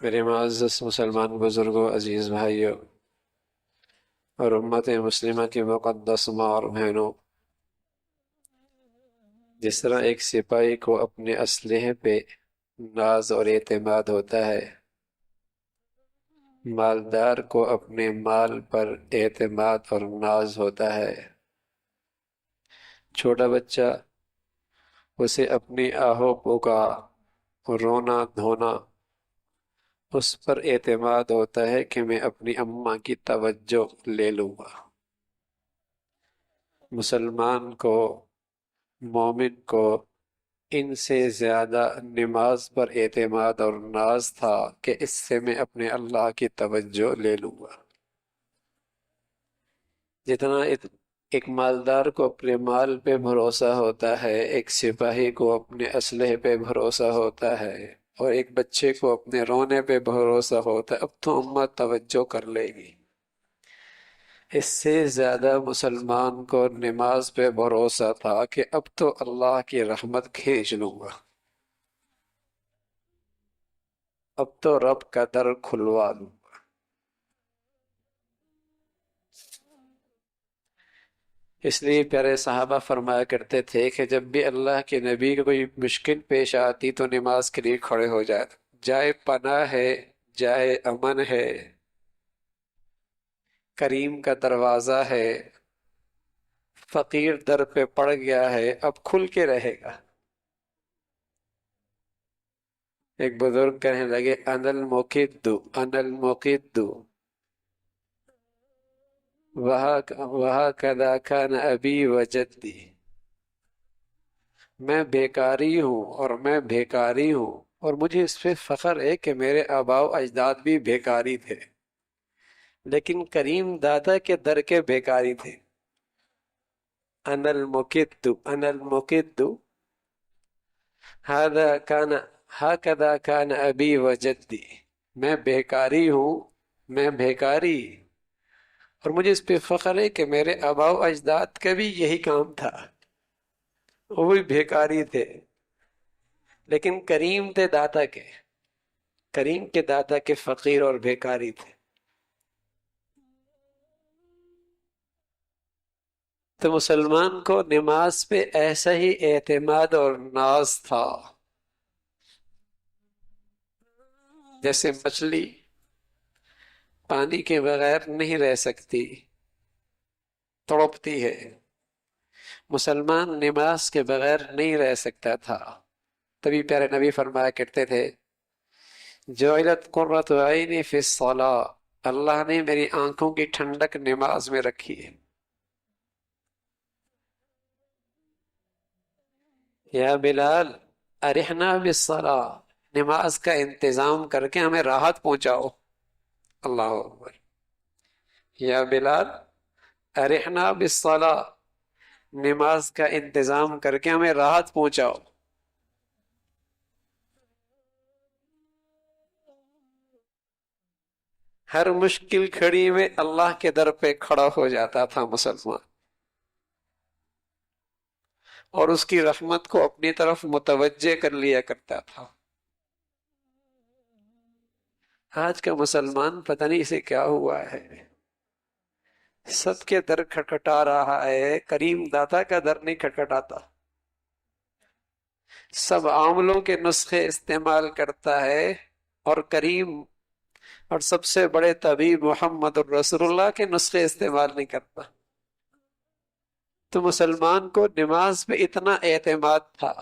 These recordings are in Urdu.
میرے معزز مسلمان بزرگوں، عزیز بھائیوں اور امت مسلمہ کی مقدس ماں اور بہنوں، جس طرح ایک سپاہی کو اپنے اسلحے پہ ناز اور اعتماد ہوتا ہے، مالدار کو اپنے مال پر اعتماد اور ناز ہوتا ہے۔ چھوٹا بچہ، اسے اپنی آہو پکا، رونا دھونا، اس پر اعتماد ہوتا ہے کہ میں اپنی اماں کی توجہ لے لوں گا۔ مسلمان کو، مومن کو ان سے زیادہ نماز پر اعتماد اور ناز تھا کہ اس سے میں اپنے اللہ کی توجہ لے لوں گا۔ جتنا ایک مالدار کو اپنے مال پہ بھروسہ ہوتا ہے، ایک سپاہی کو اپنے اسلحے پہ بھروسہ ہوتا ہے، اور ایک بچے کو اپنے رونے پہ بھروسہ ہوتا ہے، اب تو امت توجہ کر لے گی۔ اس سے زیادہ مسلمان کو نماز پہ بھروسہ تھا کہ اب تو اللہ کی رحمت کھینچ لوں گا، اب تو رب کا در کھلوا لوں گا۔ اس لیے پیارے صحابہ فرمایا کرتے تھے کہ جب بھی اللہ کے نبی کو کوئی مشکل پیش آتی تو نماز کے لیے کھڑے ہو جاتے، جائے پناہ ہے، جائے امن ہے، کریم کا دروازہ ہے، فقیر در پہ پڑ گیا ہے، اب کھل کے رہے گا۔ ایک بزرگ کہنے لگے، انا المقد انا المقد وہکذا کان ابی وجدی، میں بیکاری ہوں اور میں بھیکاری ہوں، اور مجھے اس پہ فخر ہے کہ میرے آباء و اجداد بھی بھیکاری تھے، لیکن کریم دادا کے در کے بھیکاری تھے۔ انا المقد انا المقد ہکذا کان ابی وجدی، میں بیکاری ہوں، میں بھیکاری، اور مجھے اس پہ فخر ہے کہ میرے آباء و اجداد کا بھی یہی کام تھا، وہ بھی بھیکاری تھے، لیکن کریم تھے داتا کے، کریم کے دادا کے فقیر اور بھیکاری تھے۔ تو مسلمان کو نماز پہ ایسا ہی اعتماد اور ناز تھا، جیسے مچھلی پانی کے بغیر نہیں رہ سکتی، تڑپتی ہے، مسلمان نماز کے بغیر نہیں رہ سکتا تھا۔ تبھی پیارے نبی فرمایا کرتے تھے، جعلت قرۃ عینی فی الصلاۃ، اللہ نے میری آنکھوں کی ٹھنڈک نماز میں رکھی ہے۔ یا بلال ارحنا بالصلاۃ، نماز کا انتظام کر کے ہمیں راحت پہنچاؤ۔ اللہ اکبر۔ یا بلال ارحنا بالصلاۃ، نماز کا انتظام کر کے ہمیں راحت پہنچاؤ۔ ہر مشکل گھڑی میں اللہ کے در پہ کھڑا ہو جاتا تھا مسلمان، اور اس کی رحمت کو اپنی طرف متوجہ کر لیا کرتا تھا۔ آج کا مسلمان پتہ نہیں اسے کیا ہوا ہے، سب کے در کھٹکھٹا رہا ہے، کریم داتا کا در نہیں کھٹکھٹاتا، سب عاملوں کے نسخے استعمال کرتا ہے، اور کریم اور سب سے بڑے طبیب محمد الرسول اللہ کے نسخے استعمال نہیں کرتا۔ تو مسلمان کو نماز پہ اتنا اعتماد تھا۔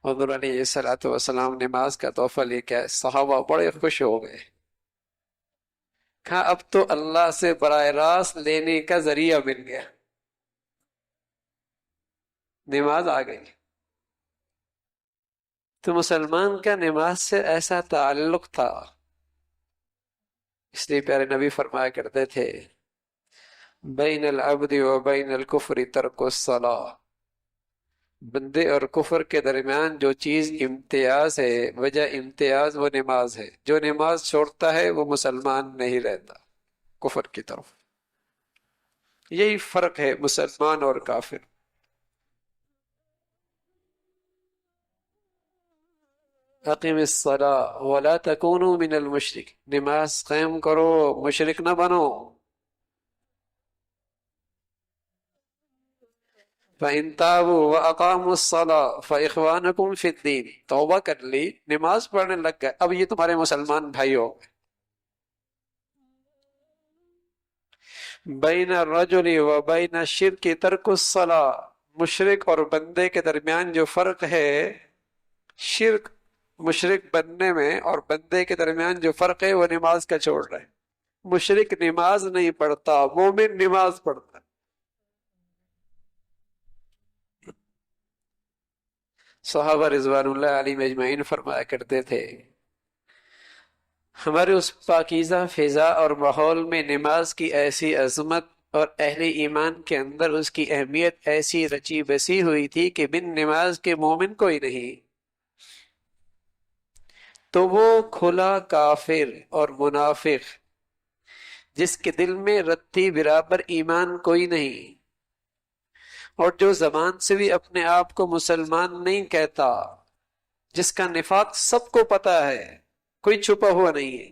حضور علیہ الصلوۃ والسلام نماز کا تحفہ لے کے صحابہ بڑے خوش ہو گئے، کہا اب تو اللہ سے براہ راست لینے کا ذریعہ مل گیا، نماز آ گئی۔ تو مسلمان کا نماز سے ایسا تعلق تھا، اس لیے پیارے نبی فرمایا کرتے تھے، بین العبد و بین الکفر ترک الصلاۃ، بندے اور کفر کے درمیان جو چیز امتیاز ہے، وجہ امتیاز وہ نماز ہے، جو نماز چھوڑتا ہے وہ مسلمان نہیں رہتا، کفر کی طرف۔ یہی فرق ہے مسلمان اور کافر۔ اقیم الصلاۃ ولا تکونوا من المشرک، نماز قائم کرو، مشرک نہ بنو۔ فَإِن تَابُوا وَأَقَامُوا الصَّلَاةَ فَإِخْوَانُكُمْ فِي الدِّينِ، توبہ کر لی، نماز پڑھنے لگ گئے، اب یہ تمہارے مسلمان بھائی ہو۔ بین الرجل و بین الشرک ترک الصلاة، مشرک اور بندے کے درمیان جو فرق ہے، شرک مشرک بننے میں اور بندے کے درمیان جو فرق ہے وہ نماز کا چھوڑ رہے۔ مشرک نماز نہیں پڑھتا، مومن نماز پڑھتا۔ صحابہ رضوان اللہ علیہم اجمعین فرمایا کرتے تھے، ہمارے اس پاکیزہ فضا اور ماحول میں نماز کی ایسی عظمت اور اہل ایمان کے اندر اس کی اہمیت ایسی رچی بسی ہوئی تھی کہ بن نماز کے مومن کوئی نہیں، تو وہ کھلا کافر اور منافق جس کے دل میں رتی برابر ایمان کوئی نہیں، اور جو زبان سے بھی اپنے آپ کو مسلمان نہیں کہتا، جس کا نفاق سب کو پتا ہے، کوئی چھپا ہوا نہیں ہے،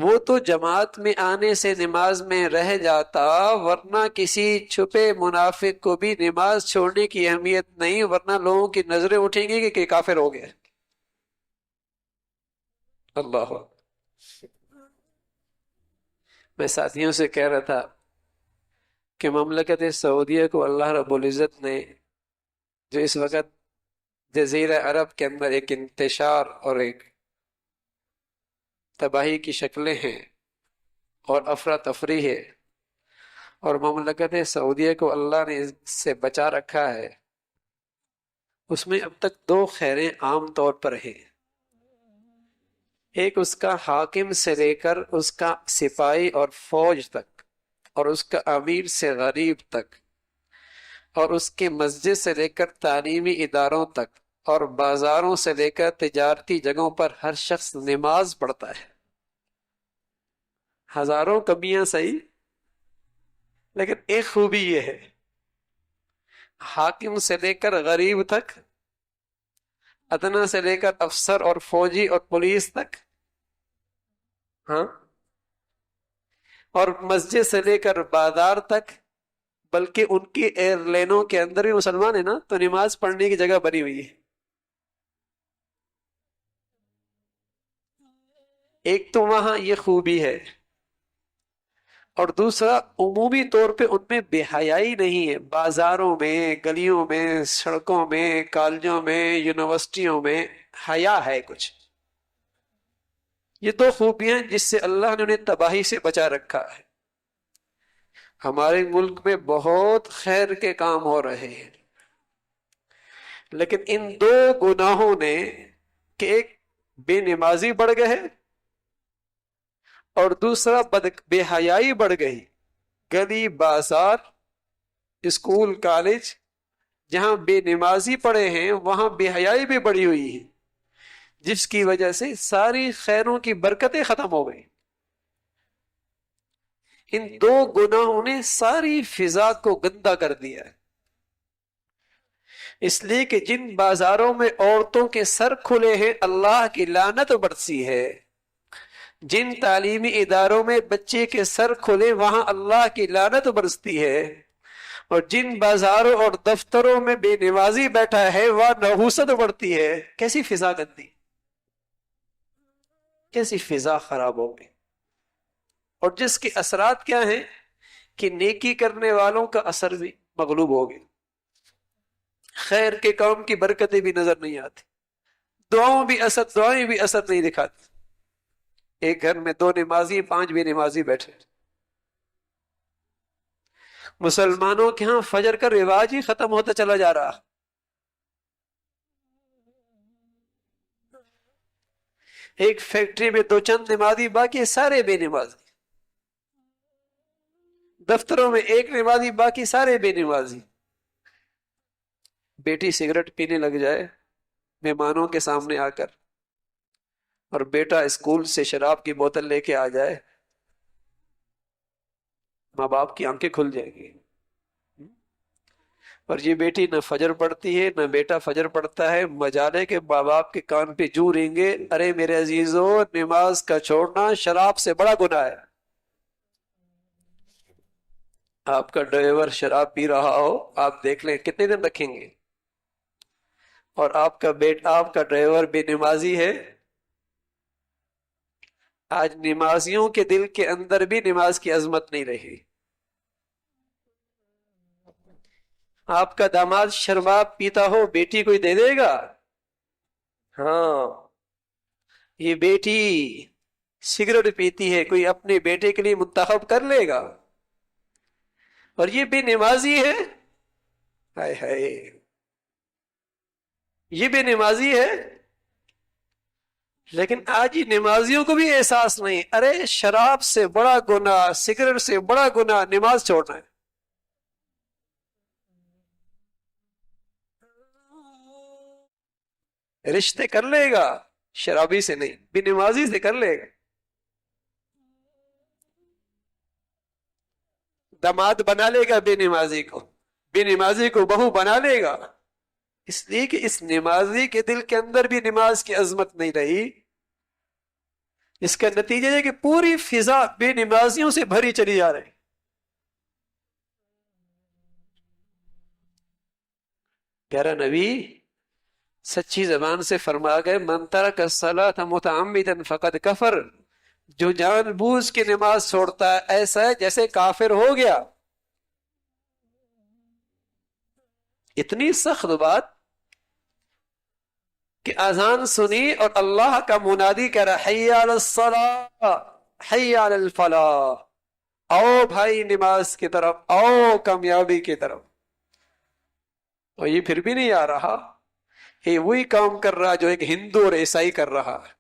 وہ تو جماعت میں آنے سے نماز میں رہ جاتا، ورنہ کسی چھپے منافق کو بھی نماز چھوڑنے کی اہمیت نہیں، ورنہ لوگوں کی نظریں اٹھیں گی کہ کافر ہو گئے۔ اللہ، میں ساتھیوں سے کہہ رہا تھا کہ مملکت سعودیہ کو اللہ رب العزت نے جو اس وقت جزیرہ عرب کے اندر ایک انتشار اور ایک تباہی کی شکلیں ہیں اور افراتفری ہے، اور مملکت سعودیہ کو اللہ نے اس سے بچا رکھا ہے، اس میں اب تک دو خیریں عام طور پر ہیں۔ ایک اس کا حاکم سے لے کر اس کا سپاہی اور فوج تک، اور اس کا امیر سے غریب تک، اور اس کے مسجد سے لے کر تعلیمی اداروں تک، اور بازاروں سے لے کر تجارتی جگہوں پر ہر شخص نماز پڑھتا ہے۔ ہزاروں کمیاں صحیح، لیکن ایک خوبی یہ ہے، حاکم سے لے کر غریب تک، ادنا سے لے کر افسر اور فوجی اور پولیس تک، ہاں، اور مسجد سے لے کر بازار تک، بلکہ ان کی ایئر لائنوں کے اندر بھی مسلمان ہیں نا، تو نماز پڑھنے کی جگہ بنی ہوئی ہے۔ ایک تو وہاں یہ خوبی ہے، اور دوسرا عمومی طور پہ ان میں بے حیائی نہیں ہے، بازاروں میں، گلیوں میں، سڑکوں میں، کالجوں میں، یونیورسٹیوں میں حیا ہے کچھ۔ یہ دو خوبیاں جس سے اللہ نے انہیں تباہی سے بچا رکھا ہے۔ ہمارے ملک میں بہت خیر کے کام ہو رہے ہیں، لیکن ان دو گناہوں نے کہ ایک بے نمازی بڑھ گئے اور دوسرا بے حیائی بڑھ گئی۔ گلی بازار، اسکول کالج، جہاں بے نمازی پڑے ہیں وہاں بے حیائی بھی بڑھی ہوئی ہے، جس کی وجہ سے ساری خیروں کی برکتیں ختم ہو گئی۔ ان دو گناہوں نے ساری فضا کو گندا کر دیا ہے، اس لیے کہ جن بازاروں میں عورتوں کے سر کھلے ہیں اللہ کی لعنت برسی ہے، جن تعلیمی اداروں میں بچے کے سر کھلے وہاں اللہ کی لعنت برستی ہے، اور جن بازاروں اور دفتروں میں بے نمازی بیٹھا ہے وہاں نحوست بڑھتی ہے۔ کیسی فضا گندی، کیسی فضا خراب ہو گئی، اور جس کے اثرات کیا ہیں کہ نیکی کرنے والوں کا اثر بھی مغلوب ہو گیا، خیر کے کام کی برکتیں بھی نظر نہیں آتی، دعائیں بھی اثر نہیں دکھاتی۔ ایک گھر میں 2 نمازی 5 بھی نمازی بیٹھے، مسلمانوں کے ہاں فجر کا رواج ہی ختم ہوتا چلا جا رہا۔ ایک فیکٹری میں 2 چند نمازی، باقی سارے بے نمازی، دفتروں میں 1 نمازی، باقی سارے بے نمازی۔ بیٹی سگریٹ پینے لگ جائے مہمانوں کے سامنے آ کر، اور بیٹا اسکول سے شراب کی بوتل لے کے آ جائے، ماں باپ کی آنکھیں کھل جائیں گی۔ اور یہ بیٹی نہ فجر پڑھتی ہے نہ بیٹا فجر پڑھتا ہے، مجالے کے ماں باپ کے کان پہ جو رہیں گے، ارے میرے عزیزو، نماز کا چھوڑنا شراب سے بڑا گناہ ہے۔ آپ کا ڈرائیور شراب پی رہا ہو، آپ دیکھ لیں کتنے دن رکھیں گے؟ اور آپ کا ڈرائیور بے نمازی ہے، آج نمازیوں کے دل کے اندر بھی نماز کی عظمت نہیں رہی۔ آپ کا داماد شراب پیتا ہو، بیٹی کوئی دے دے گا؟ ہاں، یہ بیٹی سگریٹ پیتی ہے، کوئی اپنے بیٹے کے لیے منتخب کر لے گا؟ اور یہ بے نمازی ہے، ہائے ہائے، یہ بے نمازی ہے۔ لیکن آج یہ نمازیوں کو بھی احساس نہیں، ارے شراب سے بڑا گناہ، سگریٹ سے بڑا گناہ نماز چھوڑنا ہے۔ رشتے کر لے گا، شرابی سے نہیں، بے نمازی سے کر لے گا۔ داماد بنا لے گا بے نمازی کو، بے نمازی کو بہو بنا لے گا، اس لیے کہ اس نمازی کے دل کے اندر بھی نماز کی عظمت نہیں رہی۔ اس کا نتیجہ ہے کہ پوری فضا بے نمازیوں سے بھری چلی جا رہی۔ پیارا نبی سچی زبان سے فرما گئے، من ترک الصلاۃ متعمدا فقد کفر، جو جان بوجھ کے نماز چھوڑتا ہے ایسا ہے جیسے کافر ہو گیا۔ اتنی سخت بات کہ اذان سنی اور اللہ کا منادی کہہ رہا، حی علی الصلاۃ حی علی الفلاح، آؤ بھائی نماز کی طرف، آؤ کامیابی کی طرف۔ اور یہ پھر بھی نہیں آ رہا، یہ وہی کام کر رہا جو ایک ہندو اور عیسائی کر رہا ہے،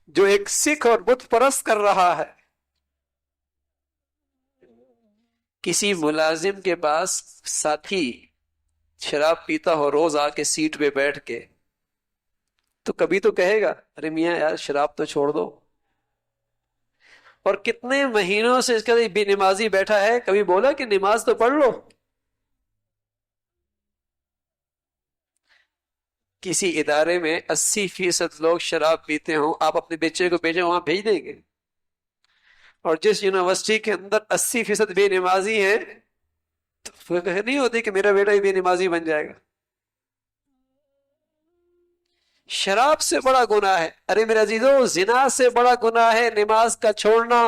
جو ایک سکھ اور بت پرست کر رہا ہے۔ کسی ملازم کے پاس ساتھی شراب پیتا ہو، روز آ کے سیٹ پہ بیٹھ کے، تو کبھی تو کہے گا ارے میاں یار شراب تو چھوڑ دو۔ اور کتنے مہینوں سے اس کا بے نمازی بیٹھا ہے، کبھی بولا کہ نماز تو پڑھ لو؟ کسی ادارے میں 80% لوگ شراب پیتے ہوں، آپ اپنے بچے کو بھیجیں، وہاں بھیج دیں گے؟ اور جس یونیورسٹی کے اندر 80% بے نمازی ہیں، تو فکر نہیں ہوتی کہ میرا بیٹا ہی بے نمازی بن جائے گا؟ شراب سے بڑا گناہ ہے، ارے میرے عزیزو، زنا سے بڑا گناہ ہے نماز کا چھوڑنا۔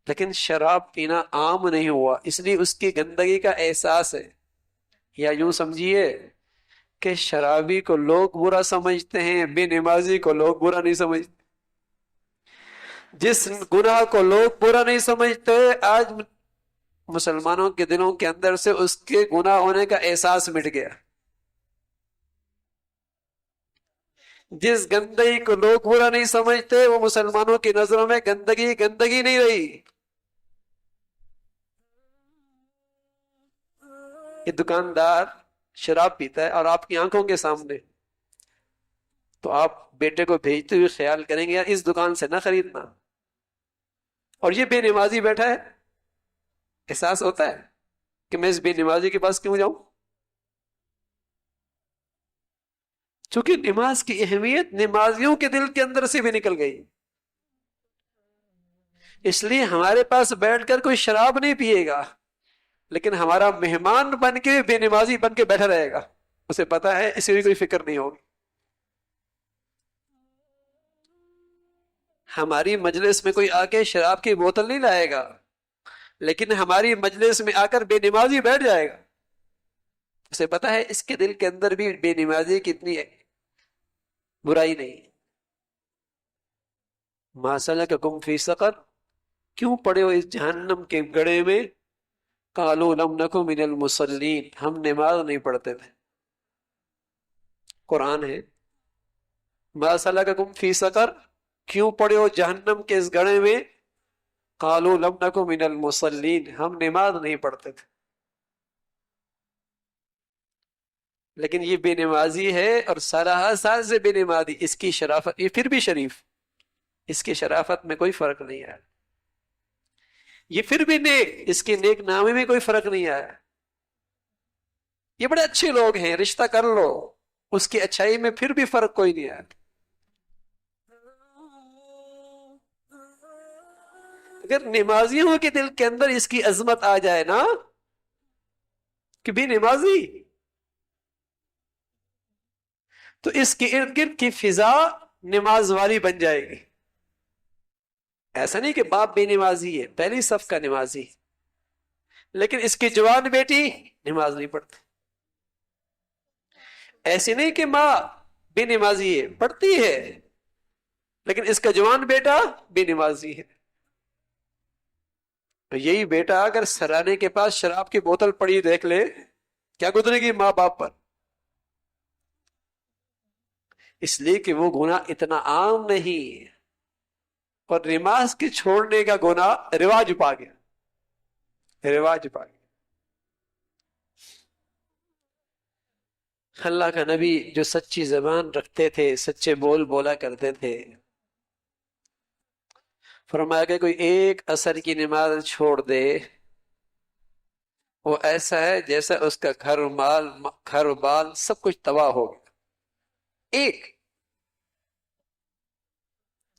لیکن شراب پینا عام نہیں ہوا، اس لیے اس کی گندگی کا احساس ہے۔ یا یوں سمجھیے کہ شرابی کو لوگ برا سمجھتے ہیں، بے نمازی کو لوگ برا نہیں سمجھتے۔ جس گناہ کو لوگ برا نہیں سمجھتے، آج مسلمانوں کے دلوں کے اندر سے اس کے گناہ ہونے کا احساس مٹ گیا۔ جس گندگی کو لوگ برا نہیں سمجھتے، وہ مسلمانوں کی نظروں میں گندگی نہیں رہی۔ یہ دکاندار شراب پیتا ہے اور آپ کی آنکھوں کے سامنے، تو آپ بیٹے کو بھیجتے ہوئے خیال کریں گے یار اس دکان سے نہ خریدنا۔ اور یہ بے نمازی بیٹھا ہے، احساس ہوتا ہے کہ میں اس بے نمازی کے پاس کیوں جاؤں؟ چونکہ نماز کی اہمیت نمازیوں کے دل کے اندر سے بھی نکل گئی، اس لیے ہمارے پاس بیٹھ کر کوئی شراب نہیں پیے گا، لیکن ہمارا مہمان بن کے بے نمازی بن کے بیٹھا رہے گا، اسے پتا ہے اسے بھی کوئی فکر نہیں ہوگی۔ ہماری مجلس میں کوئی آ کے شراب کی بوتل نہیں لائے گا، لیکن ہماری مجلس میں آ کر بے نمازی بیٹھ جائے گا، اسے پتا ہے اس کے دل کے اندر بھی بے نمازی کی اتنی برائی نہیں۔ ما سلککم فی سقر، کیوں پڑے ہو اس جہنم کے گڑھے میں؟ قالوا لم نکن من المصلین، ہم نماز نہیں پڑھتے تھے۔ قرآن ہے، ما سلککم فی سقر، کیوں پڑے ہو جہنم کے اس گڑھے میں؟ قالوا لم نکن من المصلین، ہم نماز نہیں پڑھتے تھے۔ لیکن یہ بے نمازی ہے اور 17 سے بے نمازی، اس کی شرافت، یہ پھر بھی شریف، اس کی شرافت میں کوئی فرق نہیں ہے۔ یہ پھر بھی نیک، اس کے نیک نامے میں کوئی فرق نہیں آیا، یہ بڑے اچھے لوگ ہیں، رشتہ کر لو، اس کی اچھائی میں پھر بھی فرق کوئی نہیں آیا۔ اگر نمازیوں کے دل کے اندر اس کی عظمت آ جائے نا کہ بھی نمازی، تو اس کے ارد گرد کی فضا نماز والی بن جائے گی۔ ایسا نہیں کہ باپ بے نمازی ہے، پہلی صف کا نمازی، لیکن اس کی جوان بیٹی نماز نہیں پڑھتی۔ ایسی نہیں کہ ماں بے نمازی ہے، پڑھتی ہے، لیکن اس کا جوان بیٹا بے نمازی ہے۔ تو یہی بیٹا اگر سرانے کے پاس شراب کی بوتل پڑی دیکھ لے، کیا گزرے گی ماں باپ پر؟ اس لیے کہ وہ گناہ اتنا عام نہیں، اور نماز کے چھوڑنے کا گناہ رواج پا گیا، رواج پا گیا۔ اللہ کا نبی جو سچی زبان رکھتے تھے، سچے بول بولا کرتے تھے، فرمایا کہ کوئی ایک عصر کی نماز چھوڑ دے، وہ ایسا ہے جیسا اس کا گھر بال سب کچھ تباہ ہو گیا۔ ایک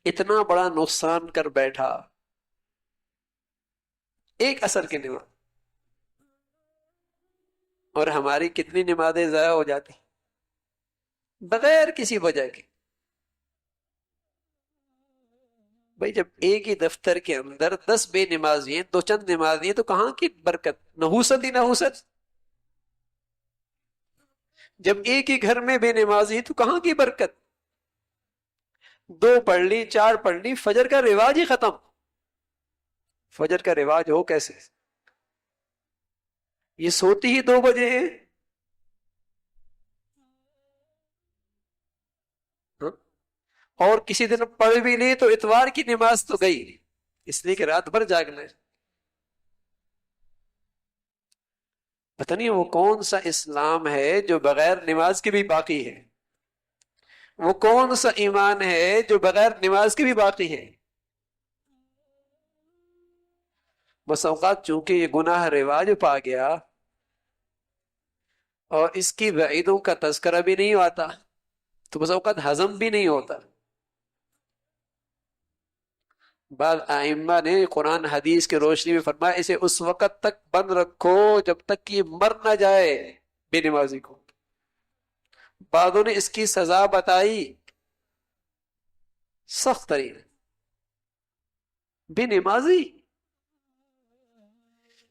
اتنا بڑا نقصان کر بیٹھا، ایک عصر کی نماز، اور ہماری کتنی نمازیں ضائع ہو جاتی بغیر کسی وجہ کے۔ بھائی جب ایک ہی دفتر کے اندر 10 بے نمازی ہیں، 2 چند نمازی ہیں، تو کہاں کی برکت؟ نحوست ہی نحوست۔ جب ایک ہی گھر میں بے نمازی ہیں تو کہاں کی برکت؟ 2 پڑھ لی، 4 پڑھ لی، فجر کا رواج ہی ختم۔ فجر کا رواج ہو کیسے؟ یہ سوتی ہی 2 بجے ہیں، اور کسی دن پڑھ بھی لی تو اتوار کی نماز تو گئی، اس لیے کہ رات بھر جاگ لیں۔ پتہ نہیں وہ کون سا اسلام ہے جو بغیر نماز کے بھی باقی ہے، وہ کون سا ایمان ہے جو بغیر نماز کے بھی باقی ہے۔ بس اوقات چونکہ یہ گناہ رواج پا گیا اور اس کی وعیدوں کا تذکرہ بھی نہیں آتا، تو بس اوقات ہضم بھی نہیں ہوتا۔ بعض ائمہ نے قرآن حدیث کی روشنی میں فرمایا اسے اس وقت تک بند رکھو جب تک کہ مر نہ جائے بے نمازی کو۔ بعضوں نے اس کی سزا بتائی سخت ترین، بے نمازی،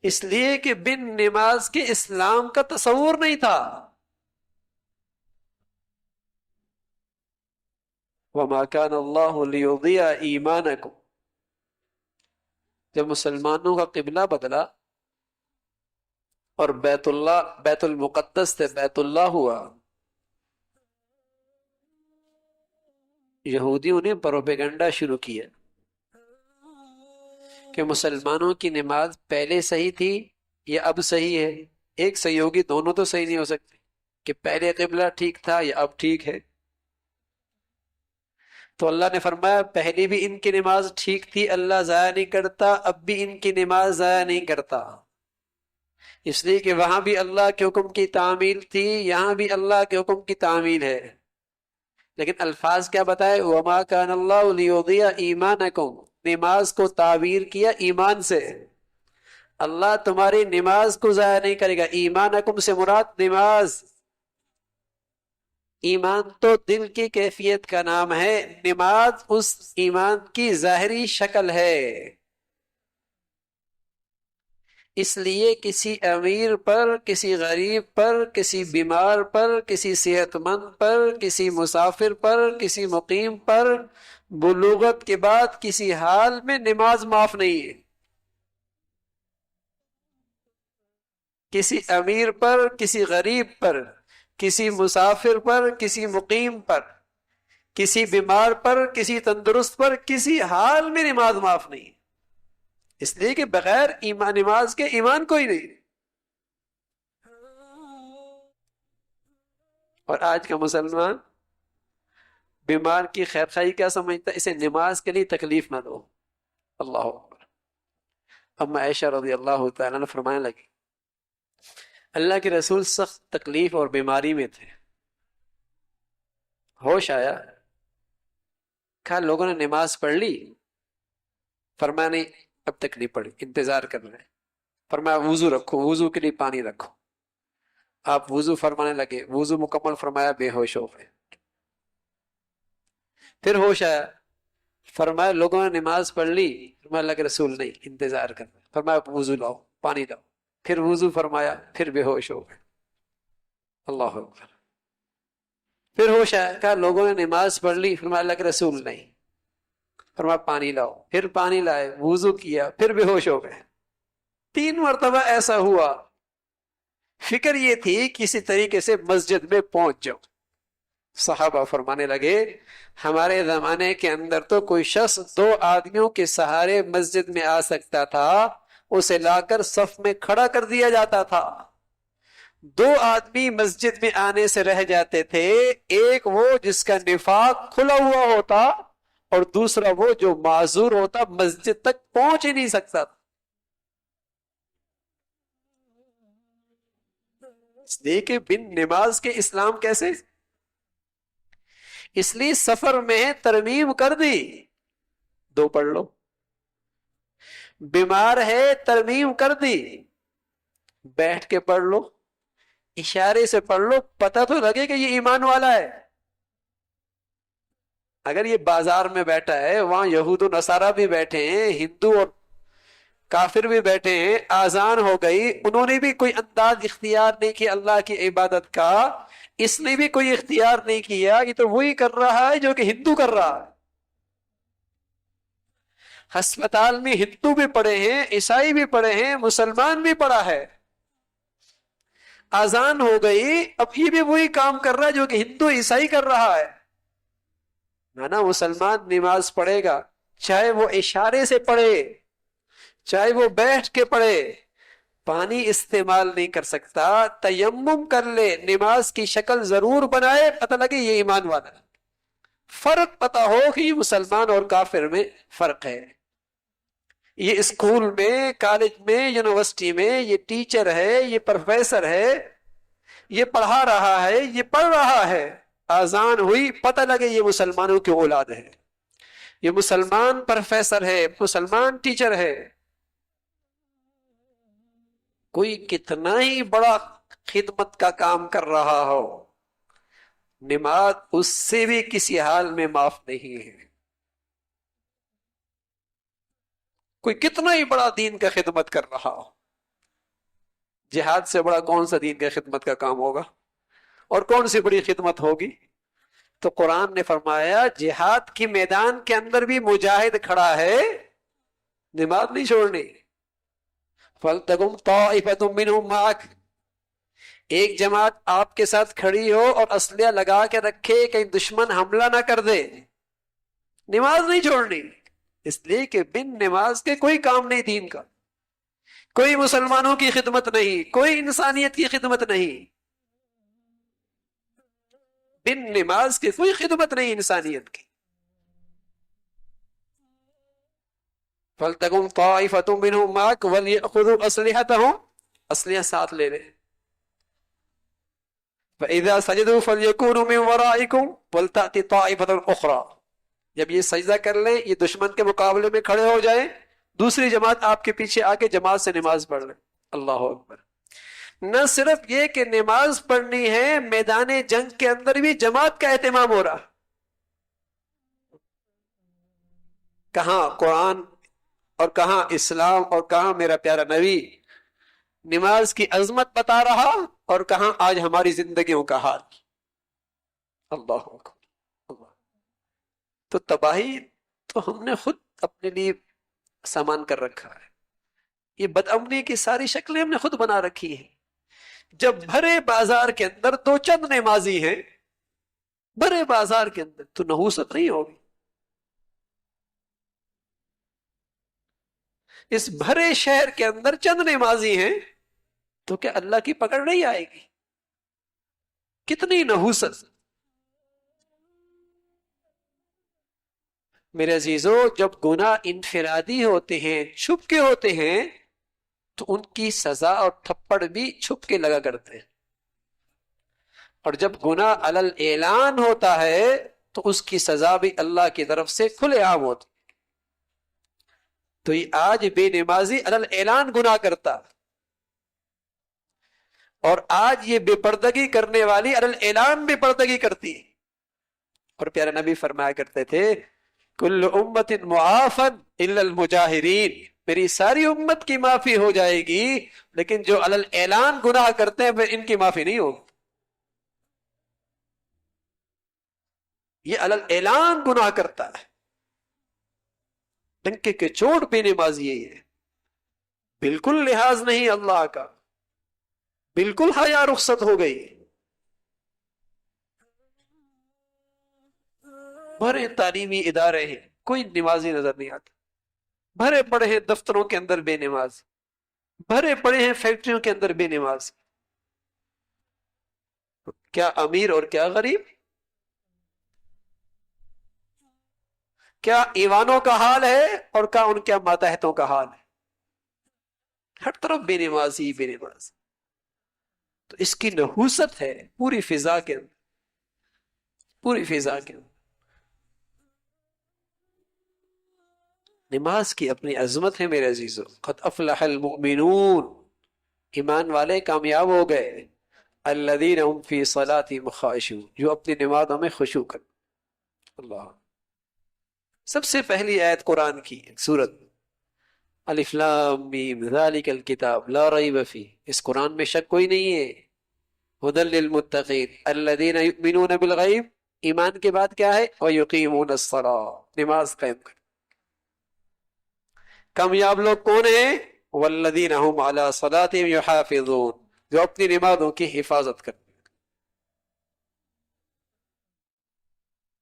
اس لیے کہ بن نماز کے اسلام کا تصور نہیں تھا۔ وَمَا كَانَ اللَّهُ لِيُضِيعَ إِيمَانَكُمْ، جب مسلمانوں کا قبلہ بدلا اور بیت المقدس سے بیت اللہ ہوا، یہودیوں نے پروپیگنڈا شروع کیا کہ مسلمانوں کی نماز پہلے صحیح تھی یا اب صحیح ہے۔ ایک صحیح ہوگی، دونوں تو صحیح نہیں ہو سکتے، کہ پہلے قبلہ ٹھیک تھا یا اب ٹھیک ہے۔ تو اللہ نے فرمایا پہلے بھی ان کی نماز ٹھیک تھی، اللہ ضائع نہیں کرتا، اب بھی ان کی نماز ضائع نہیں کرتا، اس لیے کہ وہاں بھی اللہ کے حکم کی تعمیل تھی، یہاں بھی اللہ کے حکم کی تعمیل ہے۔ لیکن الفاظ کیا بتائے؟ وَمَا كَانَ اللَّهُ لِيُضِيعَ إِيمَانَكُمْ، نماز کو تعبیر کیا ایمان سے۔ اللہ تمہاری نماز کو ضائع نہیں کرے گا۔ ایمانکم سے مراد نماز، ایمان تو دل کی کیفیت کا نام ہے، نماز اس ایمان کی ظاہری شکل ہے۔ اس لیے کسی امیر پر، کسی غریب پر، کسی بیمار پر، کسی صحت مند پر، کسی مسافر پر، کسی مقیم پر بلوغت کے بعد کسی حال میں نماز معاف نہیں ہے۔ کسی امیر پر، کسی غریب پر، کسی مسافر پر، کسی مقیم پر، کسی بیمار پر، کسی تندرست پر، کسی حال میں نماز معاف نہیں، اس لیے کہ بغیر نماز کے ایمان کوئی نہیں۔ اور آج کا مسلمان بیمار کی خیر خواہی کیا سمجھتا ہے؟ اسے نماز کے لیے تکلیف نہ دو۔ اللہ اکبر، اما عائشہ رضی اللہ تعالیٰ عنہ فرمانے لگی اللہ کے رسول سخت تکلیف اور بیماری میں تھے، ہوش آیا، کہا لوگوں نے نماز پڑھ لی؟ فرمایا نہیں اب تک نہیں پڑھی، انتظار کر رہے ہیں۔ فرمایا وضو رکھو، وضو کے لیے پانی رکھو۔ آپ وضو فرمانے لگے، وضو مکمل فرمایا، بے ہوش ہو گئے۔ پھر ہوش آیا، فرمایا لوگوں نے نماز پڑھ لی؟ فرمایا اللہ کے رسول نہیں، انتظار کر رہے ہیں۔ فرمایا وضو لاؤ، پانی لاؤ۔ پھر وضو فرمایا، پھر بے ہوش ہو گئے۔ اللہ اکبر۔ پھر ہوش آیا، کہا لوگوں نے نماز پڑھ لی؟ فرمایا اللہ کے رسول نہیں۔ فرمایا پانی لاؤ، پھر پانی لائے، وضو کیا، پھر بے ہوش ہو گئے۔ 3 مرتبہ ایسا ہوا۔ فکر یہ تھی کسی طریقے سے مسجد میں پہنچ جاؤ۔ صحابہ فرمانے لگے ہمارے زمانے کے اندر تو کوئی شخص 2 آدمیوں کے سہارے مسجد میں آ سکتا تھا، اسے لا کر صف میں کھڑا کر دیا جاتا تھا۔ 2 آدمی مسجد میں آنے سے رہ جاتے تھے، ایک وہ جس کا نفاق کھلا ہوا ہوتا اور دوسرا وہ جو معذور ہوتا، مسجد تک پہنچ ہی نہیں سکتا تھا۔ اس لیے کہ بن نماز کے اسلام کیسے؟ اس لیے سفر میں ترمیم کر دی، 2 پڑھ لو۔ بیمار ہے ترمیم کر دی، بیٹھ کے پڑھ لو، اشارے سے پڑھ لو، پتہ تو لگے کہ یہ ایمان والا ہے۔ اگر یہ بازار میں بیٹھا ہے، وہاں یہود و نصارہ بھی بیٹھے ہیں، ہندو اور کافر بھی بیٹھے ہیں، آذان ہو گئی، انہوں نے بھی کوئی انداز اختیار نہیں کیا اللہ کی عبادت کا، اس نے بھی کوئی اختیار نہیں کیا، یہ تو وہی کر رہا ہے جو کہ ہندو کر رہا ہے۔ ہسپتال میں ہندو بھی پڑے ہیں، عیسائی بھی پڑے ہیں، مسلمان بھی پڑا ہے، آذان ہو گئی، اب یہ بھی وہی کام کر رہا ہے جو کہ ہندو عیسائی کر رہا ہے۔ نا مسلمان نماز پڑھے گا، چاہے وہ اشارے سے پڑھے، چاہے وہ بیٹھ کے پڑھے، پانی استعمال نہیں کر سکتا، تیمم کر لے، نماز کی شکل ضرور بنائے، پتہ لگے یہ ایمان والا ہے، فرق پتہ ہو کہ یہ مسلمان اور کافر میں فرق ہے۔ یہ اسکول میں، کالج میں، یونیورسٹی میں یہ ٹیچر ہے، یہ پروفیسر ہے، یہ پڑھا رہا ہے، یہ پڑھ رہا ہے، آذان ہوئی، پتہ لگے یہ مسلمانوں کی اولاد ہے، یہ مسلمان پروفیسر ہے، مسلمان ٹیچر ہے۔ کوئی کتنا ہی بڑا خدمت کا کام کر رہا ہو، نماز اس سے بھی کسی حال میں معاف نہیں ہے۔ کوئی کتنا ہی بڑا دین کا خدمت کر رہا ہو، جہاد سے بڑا کون سا دین کا خدمت کا کام ہوگا، اور کون سی بڑی خدمت ہوگی؟ تو قرآن نے فرمایا جہاد کی میدان کے اندر بھی مجاہد کھڑا ہے، نماز نہیں چھوڑنی۔ فَلْتَقُمْ طَائِفَةٌ مِّنْهُمْ مَعَكَ، ایک جماعت آپ کے ساتھ کھڑی ہو اور اسلحہ لگا کے رکھے کہ دشمن حملہ نہ کر دے، نماز نہیں چھوڑنی، اس لیے کہ بن نماز کے کوئی کام نہیں دین کا، کوئی مسلمانوں کی خدمت نہیں، کوئی انسانیت کی خدمت نہیں، بن نماز کی کوئی خدمت نہیں انسانیت کی۔ فَلْتَقُمْ طَائِفَةٌ مِّنْهُمْ مَعَكَ وَلْيَأْخُذُوا أَسْلِحَتَهُمْ، اسلحہ ساتھ لے لیں۔ فَإِذَا سَجَدُوا فَلْيَكُونُوا مِنْ وَرَائِكُمْ وَلْتَأْتِ طَائِفَةٌ أُخْرَى، جب یہ سجدہ کر لیں، یہ دشمن کے مقابلے میں کھڑے ہو جائیں، دوسری جماعت آپ کے پیچھے آ کے جماعت سے نماز پڑھ لیں۔ اللہ اکبر۔ نہ صرف یہ کہ نماز پڑھنی ہے، میدان جنگ کے اندر بھی جماعت کا اہتمام ہو رہا۔ کہاں قرآن اور کہاں اسلام اور کہاں میرا پیارا نبی نماز کی عظمت بتا رہا، اور کہاں آج ہماری زندگیوں کا حال۔ اللہ اکبر۔ اللہ، تو تباہی تو ہم نے خود اپنے لیے سامان کر رکھا ہے، یہ بدامنی کی ساری شکلیں ہم نے خود بنا رکھی ہیں۔ جب بھرے بازار کے اندر 2 چند نمازی ہیں، بھرے بازار کے اندر، تو نحوست نہیں ہوگی؟ اس بھرے شہر کے اندر چند نمازی ہیں تو کیا اللہ کی پکڑ نہیں آئے گی؟ کتنی نحوست! میرے عزیزو، جب گناہ انفرادی ہوتے ہیں، چھپ کے ہوتے ہیں، تو ان کی سزا اور تھپڑ بھی چھپ کے لگا کرتے ہیں، اور جب گناہ علی الاعلان ہوتا ہے تو اس کی سزا بھی اللہ کی طرف سے کھلے عام ہوتی۔ تو یہ آج بے نمازی علی الاعلان گناہ کرتا، اور آج یہ بے پردگی کرنے والی علی الاعلان بے پردگی کرتی۔ اور پیارے نبی فرمایا کرتے تھے کل امت معافن الا المجاہرین، میری ساری امت کی معافی ہو جائے گی، لیکن جو علی الاعلان گناہ کرتے ہیں پھر ان کی معافی نہیں ہوگی۔ یہ علی الاعلان گناہ کرتا ہے، ڈنکے کے چوٹ بے نمازی ہے، یہ بالکل لحاظ نہیں اللہ کا، بالکل حیا رخصت ہو گئی۔ بھرے تعلیمی ادارے ہیں، کوئی نمازی نظر نہیں آتا، بھرے پڑے ہیں دفتروں کے اندر بے نماز، بھرے پڑے ہیں فیکٹریوں کے اندر بے نماز۔ کیا امیر اور کیا غریب، کیا ایوانوں کا حال ہے اور کیا ان کے ماتحتوں کا حال ہے، ہر طرف بے نمازی بے نماز۔ تو اس کی نحوست ہے پوری فضا کے اندر، پوری فضا کے اندر۔ نماز کی اپنی عظمت ہے میرے عزیزو، قد افلح المؤمنون، ایمان والے کامیاب ہو گئے، الذین هم فی صلاتهم خاشعون، جو اپنی نمازوں میں خشوع کر۔ اللہ، سب سے پہلی آیت قرآن کی سورت الف لام میم ذالک الکتاب لا ریب فیہ، اس قرآن میں شک کوئی نہیں ہے، ھدی للمتقین الذین یؤمنون بالغیب، ایمان کے بعد کیا ہے، ویقیمون الصلاۃ، نماز قائم کر۔ کامیاب لوگ کون ہیں، والذین هم علی صلاتهم یحافظون، جو اپنی نمازوں کی حفاظت کرتے ہیں۔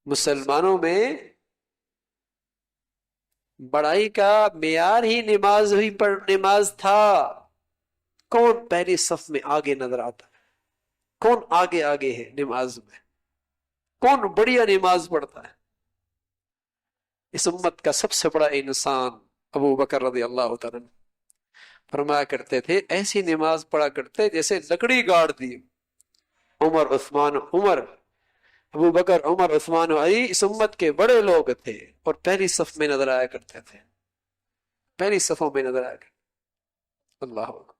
مسلمانوں میں بڑائی کا معیار ہی نماز تھا۔ کون پہلی صف میں آگے نظر آتا ہے، کون آگے آگے ہے نماز میں، کون بڑھیا نماز پڑھتا ہے۔ اس امت کا سب سے بڑا انسان ابو بکر رضی اللہ تعالیٰ عنہ فرمایا کرتے تھے ایسی نماز پڑھا کرتے جیسے لکڑی گاڑ دی۔ عمر ابو بکر عمر عثمان و علی اس امت کے بڑے لوگ تھے اور پہلی صف میں نظر آیا کرتے تھے، پہلی صفوں میں نظر آیا کرتے۔ اللہ اکبر۔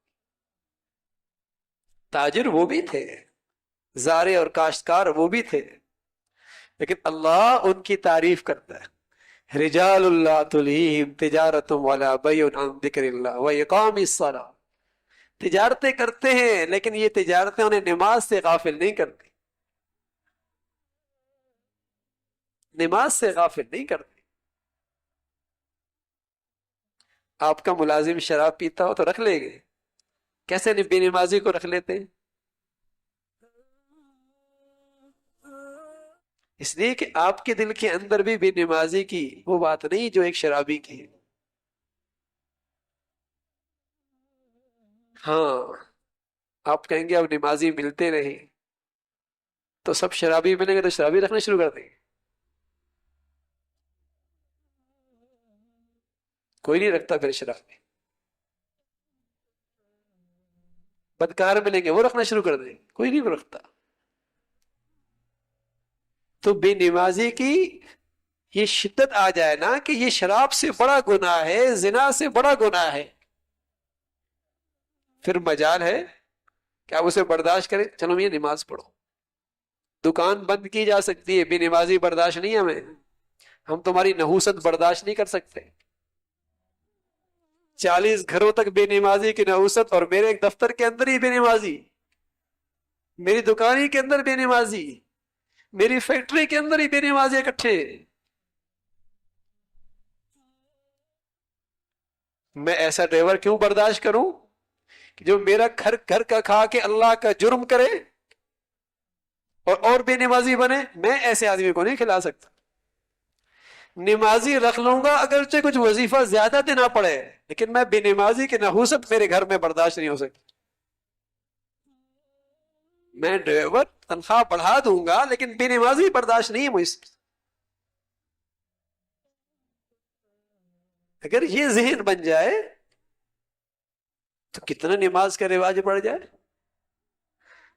تاجر وہ بھی تھے، زارع اور کاشتکار وہ بھی تھے، لیکن اللہ ان کی تعریف کرتا ہے رجال اللہ تلہیہم تجارت ولا بیع عن ذکر اللہ واقام الصلاۃ، تجارتیں کرتے ہیں لیکن یہ تجارتیں انہیں نماز سے غافل نہیں کرتی، نماز سے غافل نہیں کرتی۔ آپ کا ملازم شراب پیتا ہو تو رکھ لے گے، کیسے بے نمازی کو رکھ لیتے ہیں؟ اس لیے کہ آپ کے دل کے اندر بھی بے نمازی کی وہ بات نہیں جو ایک شرابی کی ہے۔ ہاں، آپ کہیں گے اب نمازی ملتے نہیں تو سب شرابی ملیں گے تو شرابی رکھنا شروع کر دیں گے، کوئی نہیں رکھتا پھر شرابی۔ بدکار ملیں گے وہ رکھنا شروع کر دیں گے، کوئی نہیں رکھتا۔ تو بے نمازی کی یہ شدت آ جائے نا کہ یہ شراب سے بڑا گناہ ہے، زنا سے بڑا گناہ ہے، پھر مجال ہے کہ آپ اسے برداشت کریں، چلو یہ نماز پڑھو۔ دکان بند کی جا سکتی ہے، بے نمازی برداشت نہیں، ہم تمہاری نحوست برداشت نہیں کر سکتے۔ 40 گھروں تک بے نمازی کی نحوست، اور میرے ایک دفتر کے اندر ہی بے نمازی، میری دکان ہی کے اندر بے نمازی، میری فیکٹری کے اندر ہی بے نمازی اکٹھے۔ میں ایسا ڈرائیور کیوں برداشت کروں کہ جو میرا گھر کا کھا کے اللہ کا جرم کرے اور بے نمازی بنے؟ میں ایسے آدمی کو نہیں کھلا سکتا۔ نمازی رکھ لوں گا اگرچہ کچھ وظیفہ زیادہ دینا پڑے، لیکن میں بے نمازی کی نحوست میرے گھر میں برداشت نہیں ہو سکتی۔ میں ڈرائیور تنخواہ بڑھا دوں گا لیکن بے نمازی برداشت نہیں ہے مجھ سے۔ اگر یہ ذہن بن جائے تو کتنا نماز کا رواج بڑھ جائے.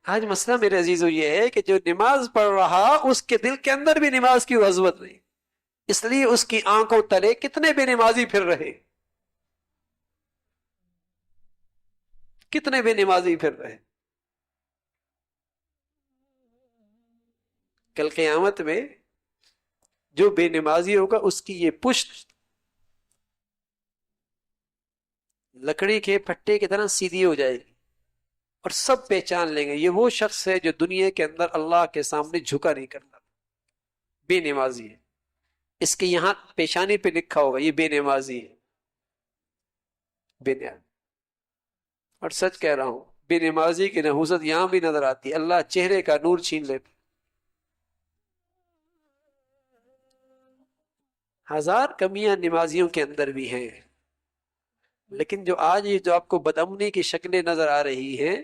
آج مسئلہ میرے عزیزو یہ ہے کہ جو نماز پڑھ رہا اس کے دل کے اندر بھی نماز کی عظمت نہیں، اس لیے اس کی آنکھوں تلے کتنے بے نمازی پھر رہے، کتنے بے نمازی پھر رہے. کل قیامت میں جو بے نمازی ہوگا اس کی یہ پشت لکڑی کے پھٹے کی طرح سیدھی ہو جائے گی، اور سب پہچان لیں گے یہ وہ شخص ہے جو دنیا کے اندر اللہ کے سامنے جھکا نہیں کرتا، بے نمازی ہے. اس کے یہاں پیشانی پہ لکھا ہوگا یہ بے نمازی ہے، بے نمازی. اور سچ کہہ رہا ہوں بے نمازی کی نحوست یہاں بھی نظر آتی ہے، اللہ چہرے کا نور چھین لیتا. ہزار کمیاں نمازیوں کے اندر بھی ہیں، لیکن جو آج یہ جو آپ کو بدامنی کی شکلیں نظر آ رہی ہیں،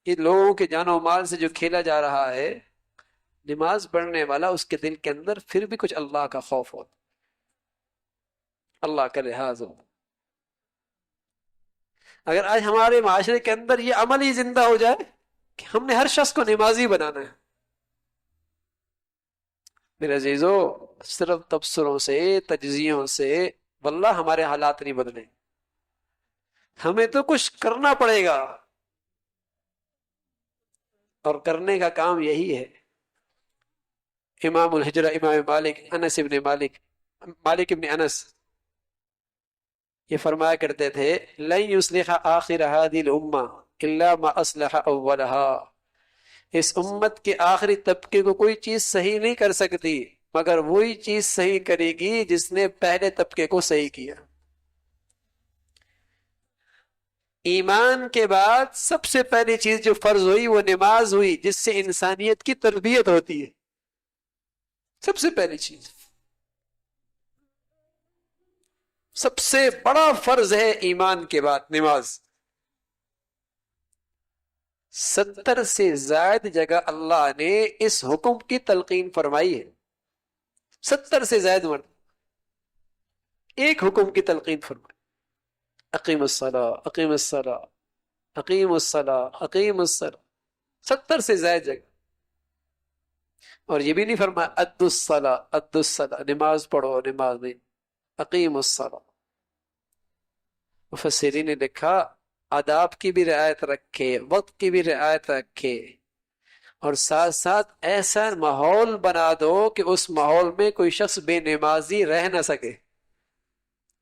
یہ لوگوں کے جان و مال سے جو کھیلا جا رہا ہے، نماز پڑھنے والا اس کے دل کے اندر پھر بھی کچھ اللہ کا خوف ہوتا، اللہ کا لحاظ ہوتا. اگر آج ہمارے معاشرے کے اندر یہ عمل ہی زندہ ہو جائے کہ ہم نے ہر شخص کو نمازی بنانا ہے، میرے عزیزو صرف تبصروں سے تجزیوں سے واللہ ہمارے حالات نہیں بدلے، ہمیں تو کچھ کرنا پڑے گا، اور کرنے کا کام یہی ہے. امام الحجرہ امام مالک انس ابن مالک ابن انس یہ فرمایا کرتے تھے لن يصلح آخر هذه الامة الا ما اصلح اولها، اس امت کے آخری طبقے کو کوئی چیز صحیح نہیں کر سکتی مگر وہی چیز صحیح کرے گی جس نے پہلے طبقے کو صحیح کیا. ایمان کے بعد سب سے پہلی چیز جو فرض ہوئی وہ نماز ہوئی، جس سے انسانیت کی تربیت ہوتی ہے. سب سے پہلی چیز، سب سے بڑا فرض ہے ایمان کے بعد نماز. 70 سے زائد جگہ اللہ نے اس حکم کی تلقین فرمائی ہے، 70 سے زائد مرد ایک حکم کی تلقین فرمائی، اقیم الصلاۃ اقیم الصلاۃ اقیم الصلاۃ اقیم الصلاۃ، 70 سے زائد جگہ. اور یہ بھی نہیں فرمایا ادوا الصلاۃ ادوا الصلاۃ، نماز پڑھو، نماز نہیں، اقیم الصلاۃ. مفسرین نے لکھا آداب کی بھی رعایت رکھے، وقت کی بھی رعایت رکھے، اور ساتھ ساتھ ایسا ماحول بنا دو کہ اس ماحول میں کوئی شخص بے نمازی رہ نہ سکے.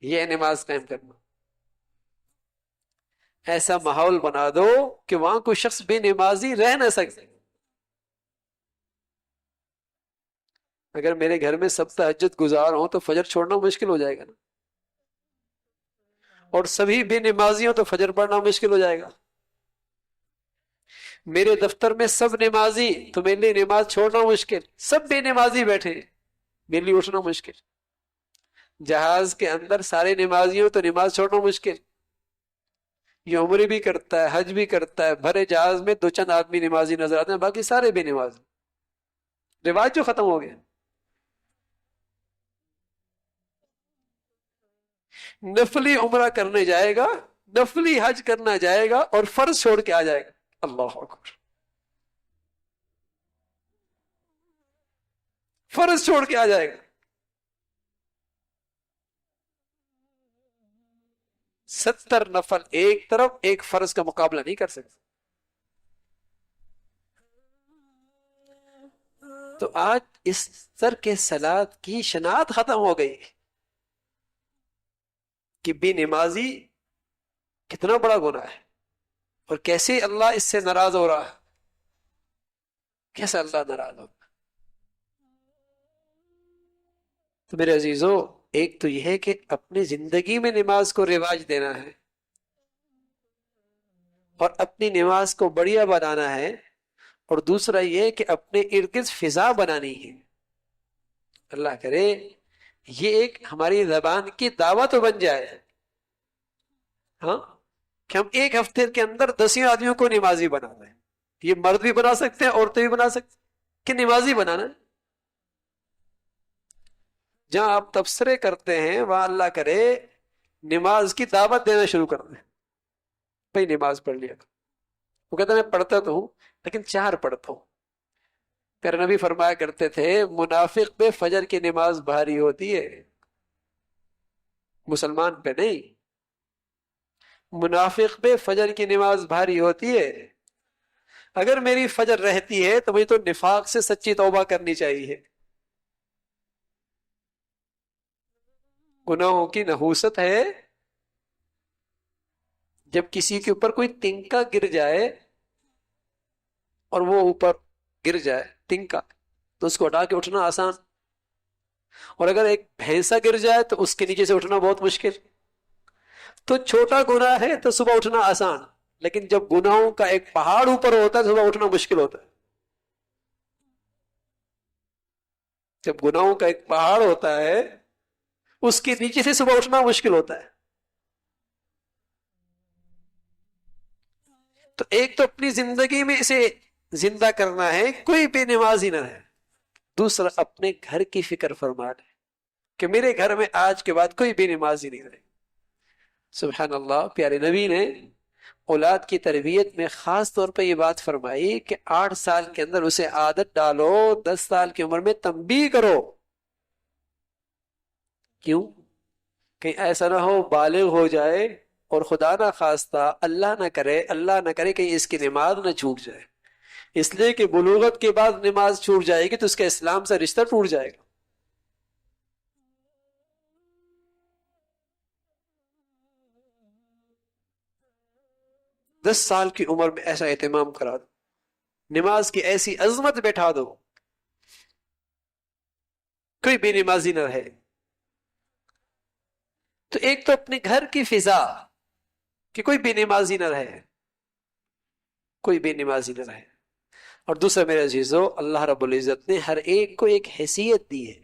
یہ نماز قائم کرنا، ایسا ماحول بنا دو کہ وہاں کوئی شخص بے نمازی رہ نہ سکے. اگر میرے گھر میں سب تہجد گزار ہوں تو فجر چھوڑنا مشکل ہو جائے گا نا، اور سبھی بے نمازی ہوں تو فجر پڑھنا مشکل ہو جائے گا. میرے دفتر میں سب نمازی تو میرے لیے نماز چھوڑنا مشکل، سب بے نمازی بیٹھے میرے لیے اٹھنا مشکل. جہاز کے اندر سارے نمازی ہوں تو نماز چھوڑنا مشکل. یہ عمرے بھی کرتا ہے، حج بھی کرتا ہے، بھرے جہاز میں 2 آدمی نمازی نظر آتے ہیں، باقی سارے بے نمازی. رواج جو ختم ہو گیا. نفلی عمرہ کرنے جائے گا، نفلی حج کرنا جائے گا اور فرض چھوڑ کے آ جائے گا. اللہ اکبر، فرض چھوڑ کے آ جائے گا. 70 نفل ایک طرف، ایک فرض کا مقابلہ نہیں کر سکتے. تو آج اس طرح کے صلاۃ کی شناخت ختم ہو گئی کہ بے نمازی کتنا بڑا گناہ ہے، اور کیسے اللہ اس سے ناراض ہو رہا ہے، کیسے اللہ ناراض ہو. تو میرے عزیزو ایک تو یہ ہے کہ اپنی زندگی میں نماز کو رواج دینا ہے اور اپنی نماز کو بڑھیا بنانا ہے، اور دوسرا یہ کہ اپنے ارد گرد فضا بنانی ہے. اللہ کرے یہ ایک ہماری زبان کی دعوت تو بن جائے، ہاں، کہ ہم ایک ہفتے کے اندر 10 آدمیوں کو نمازی بنا دیں. یہ مرد بھی بنا سکتے ہیں، عورتیں بھی بنا سکتے ہیں کہ نمازی بنانا ہے. جہاں آپ تبصرے کرتے ہیں وہاں اللہ کرے نماز کی دعوت دینا شروع کر دیں، بھائی نماز پڑھ لیا۔ وہ کہتا میں پڑھتا تو ہوں لیکن 4 پڑھتا ہوں۔ پھر نبی فرمایا کرتے تھے منافق پہ فجر کی نماز بھاری ہوتی ہے، مسلمان پہ نہیں۔ منافق پہ فجر کی نماز بھاری ہوتی ہے۔ اگر میری فجر رہتی ہے تو مجھے تو نفاق سے سچی توبہ کرنی چاہیے، گناہوں کی نحوست ہے۔ جب کسی کے اوپر کوئی تنکا گر جائے اور وہ اوپر گر جائے تنکا، تو اس کو ہٹا کے اٹھنا آسان، اور اگر ایک بھینسا گر جائے تو اس کے نیچے سے اٹھنا بہت مشکل۔ تو چھوٹا گناہ ہے تو صبح اٹھنا آسان، لیکن جب گناہوں کا ایک پہاڑ اوپر ہوتا ہے تو صبح اٹھنا مشکل ہوتا ہے۔ جب گناہوں کا ایک پہاڑ ہوتا ہے اس کے نیچے سے صبح اٹھنا مشکل ہوتا ہے۔ تو ایک تو اپنی زندگی میں اسے زندہ کرنا ہے، کوئی بے نمازی نہ رہے۔ دوسرا اپنے گھر کی فکر فرما لے کہ میرے گھر میں آج کے بعد کوئی بے نمازی نہیں رہے۔ سبحان اللہ، پیارے نبی نے اولاد کی تربیت میں خاص طور پہ یہ بات فرمائی کہ 8 سال کے اندر اسے عادت ڈالو، 10 سال کی عمر میں تنبیہ کرو۔ کیوں؟ کہیں ایسا نہ ہو بالغ ہو جائے اور خدا نہ خواستہ اللہ نہ کرے کہیں اس کی نماز نہ چھوٹ جائے، اس لیے کہ بلوغت کے بعد نماز چھوٹ جائے گی تو اس کا اسلام سے رشتہ ٹوٹ جائے گا۔ دس سال کی عمر میں ایسا اہتمام کرا دو، نماز کی ایسی عظمت بیٹھا دو، کوئی بے نمازی نہ رہے۔ تو ایک تو اپنے گھر کی فضا کہ کوئی بے نمازی نہ رہے، کوئی بے نمازی نہ رہے۔ اور دوسرا میرے عزیزو، اللہ رب العزت نے ہر ایک کو ایک حیثیت دی ہے،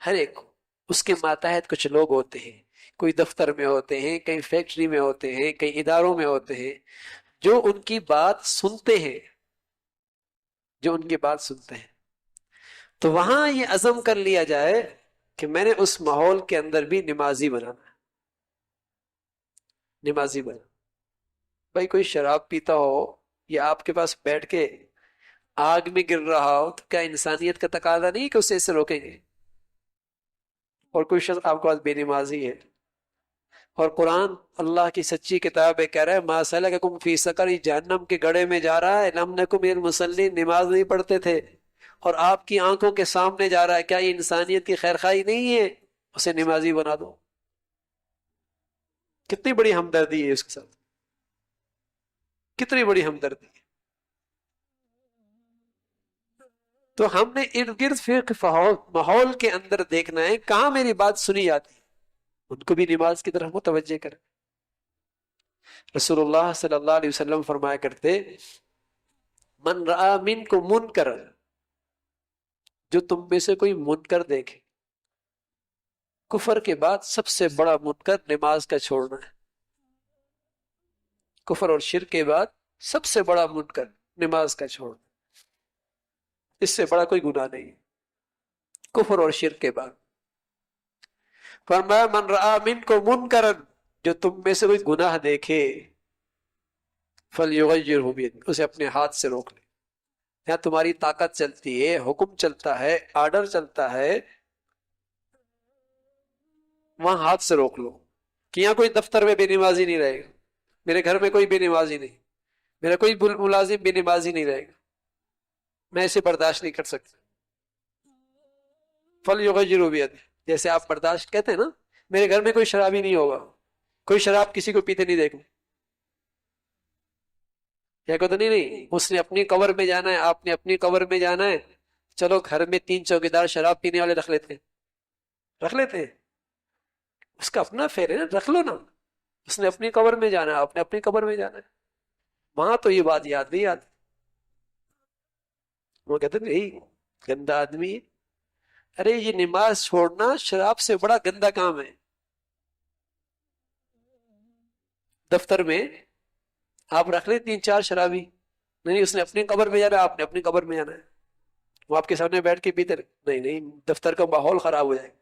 ہر ایک کو۔ اس کے ماتحت کچھ لوگ ہوتے ہیں، کوئی دفتر میں ہوتے ہیں، کئی فیکٹری میں ہوتے ہیں، کئی اداروں میں ہوتے ہیں، جو ان کی بات سنتے ہیں، جو ان کی بات سنتے ہیں۔ تو وہاں یہ عزم کر لیا جائے کہ میں نے اس ماحول کے اندر بھی نمازی بنانا ہے، نمازی بنا۔ بھائی کوئی شراب پیتا ہو یا آپ کے پاس بیٹھ کے آگ میں گر رہا ہو تو کیا انسانیت کا تقاضا نہیں کہ اسے اس سے روکیں گے؟ اور کوئی شخص آپ کے پاس بے نمازی ہے، اور قرآن اللہ کی سچی کتاب ہے، کہہ رہا ہے ما سلککم فی سقر، جہنم کے گڑھے میں جا رہا ہے، لم نکن من المصلین، نماز نہیں پڑھتے تھے، اور آپ کی آنکھوں کے سامنے جا رہا ہے، کیا یہ انسانیت کی خیرخواہی نہیں ہے؟ اسے نمازی بنا دو۔ کتنی بڑی ہمدردی ہے اس کے ساتھ، کتنی بڑی ہمدردی ہے۔ تو ہم نے ارد گرد فقہ ماحول کے اندر دیکھنا ہے کہاں میری بات سنی جاتی ہے، ان کو بھی نماز کی طرف متوجہ کریں۔ رسول اللہ صلی اللہ علیہ وسلم فرمایا کرتے من رآ منکم منکر، جو تم میں سے کوئی منکر دیکھے۔ کفر کے بعد سب سے بڑا منکر نماز کا چھوڑنا ہے، کفر اور شرک کے بعد سب سے بڑا منکر نماز کا چھوڑنا، اس سے بڑا کوئی گناہ نہیں ہے کفر اور شرک کے بعد۔ فرمایا من رآ منکم منکرا، جو تم میں سے کوئی گناہ دیکھے، فلیغیرہ بیدہ، اسے اپنے ہاتھ سے روک لے۔ یہاں تمہاری طاقت چلتی ہے، حکم چلتا ہے، آرڈر چلتا ہے، وہاں ہاتھ سے روک لو کہ یہاں کوئی دفتر میں بے نمازی نہیں رہے گا، میرے گھر میں کوئی بے نمازی نہیں، میرا کوئی ملازم بے نمازی نہیں رہے گا، میں اسے برداشت نہیں کر سکتا۔ فلیغیرہ بیدہ، جیسے آپ برداشت کہتے ہیں نا، میرے گھر میں کوئی شرابی نہیں ہوگا، کوئی شراب کسی کو پیتے نہیں دیکھوں۔ کیا کہتے نہیں اس نے اپنی قبر میں جانا ہے، آپ نے اپنی قبر میں جانا ہے، چلو گھر میں 3 چوکیدار شراب پینے والے رکھ لیتے ہیں، رکھ لیتے ہیں، اس کا اپنا فیر ہے نا، رکھ لو نا۔ اس نے اپنی قبر میں جانا ہے، آپ نے اپنی قبر میں جانا ہے، وہاں تو یہ بات یاد نہیں آتی۔ وہ کہتے نہیں گندا آدمی ہے۔ ارے یہ نماز چھوڑنا شراب سے بڑا گندا کام ہے۔ دفتر میں آپ رکھ لیں 3 4 شرابی، نہیں اس نے اپنی قبر میں جانا ہے، آپ نے اپنی قبر میں جانا ہے، وہ آپ کے سامنے بیٹھ کے پیتے نہیں نہیں، دفتر کا ماحول خراب ہو جائے گا.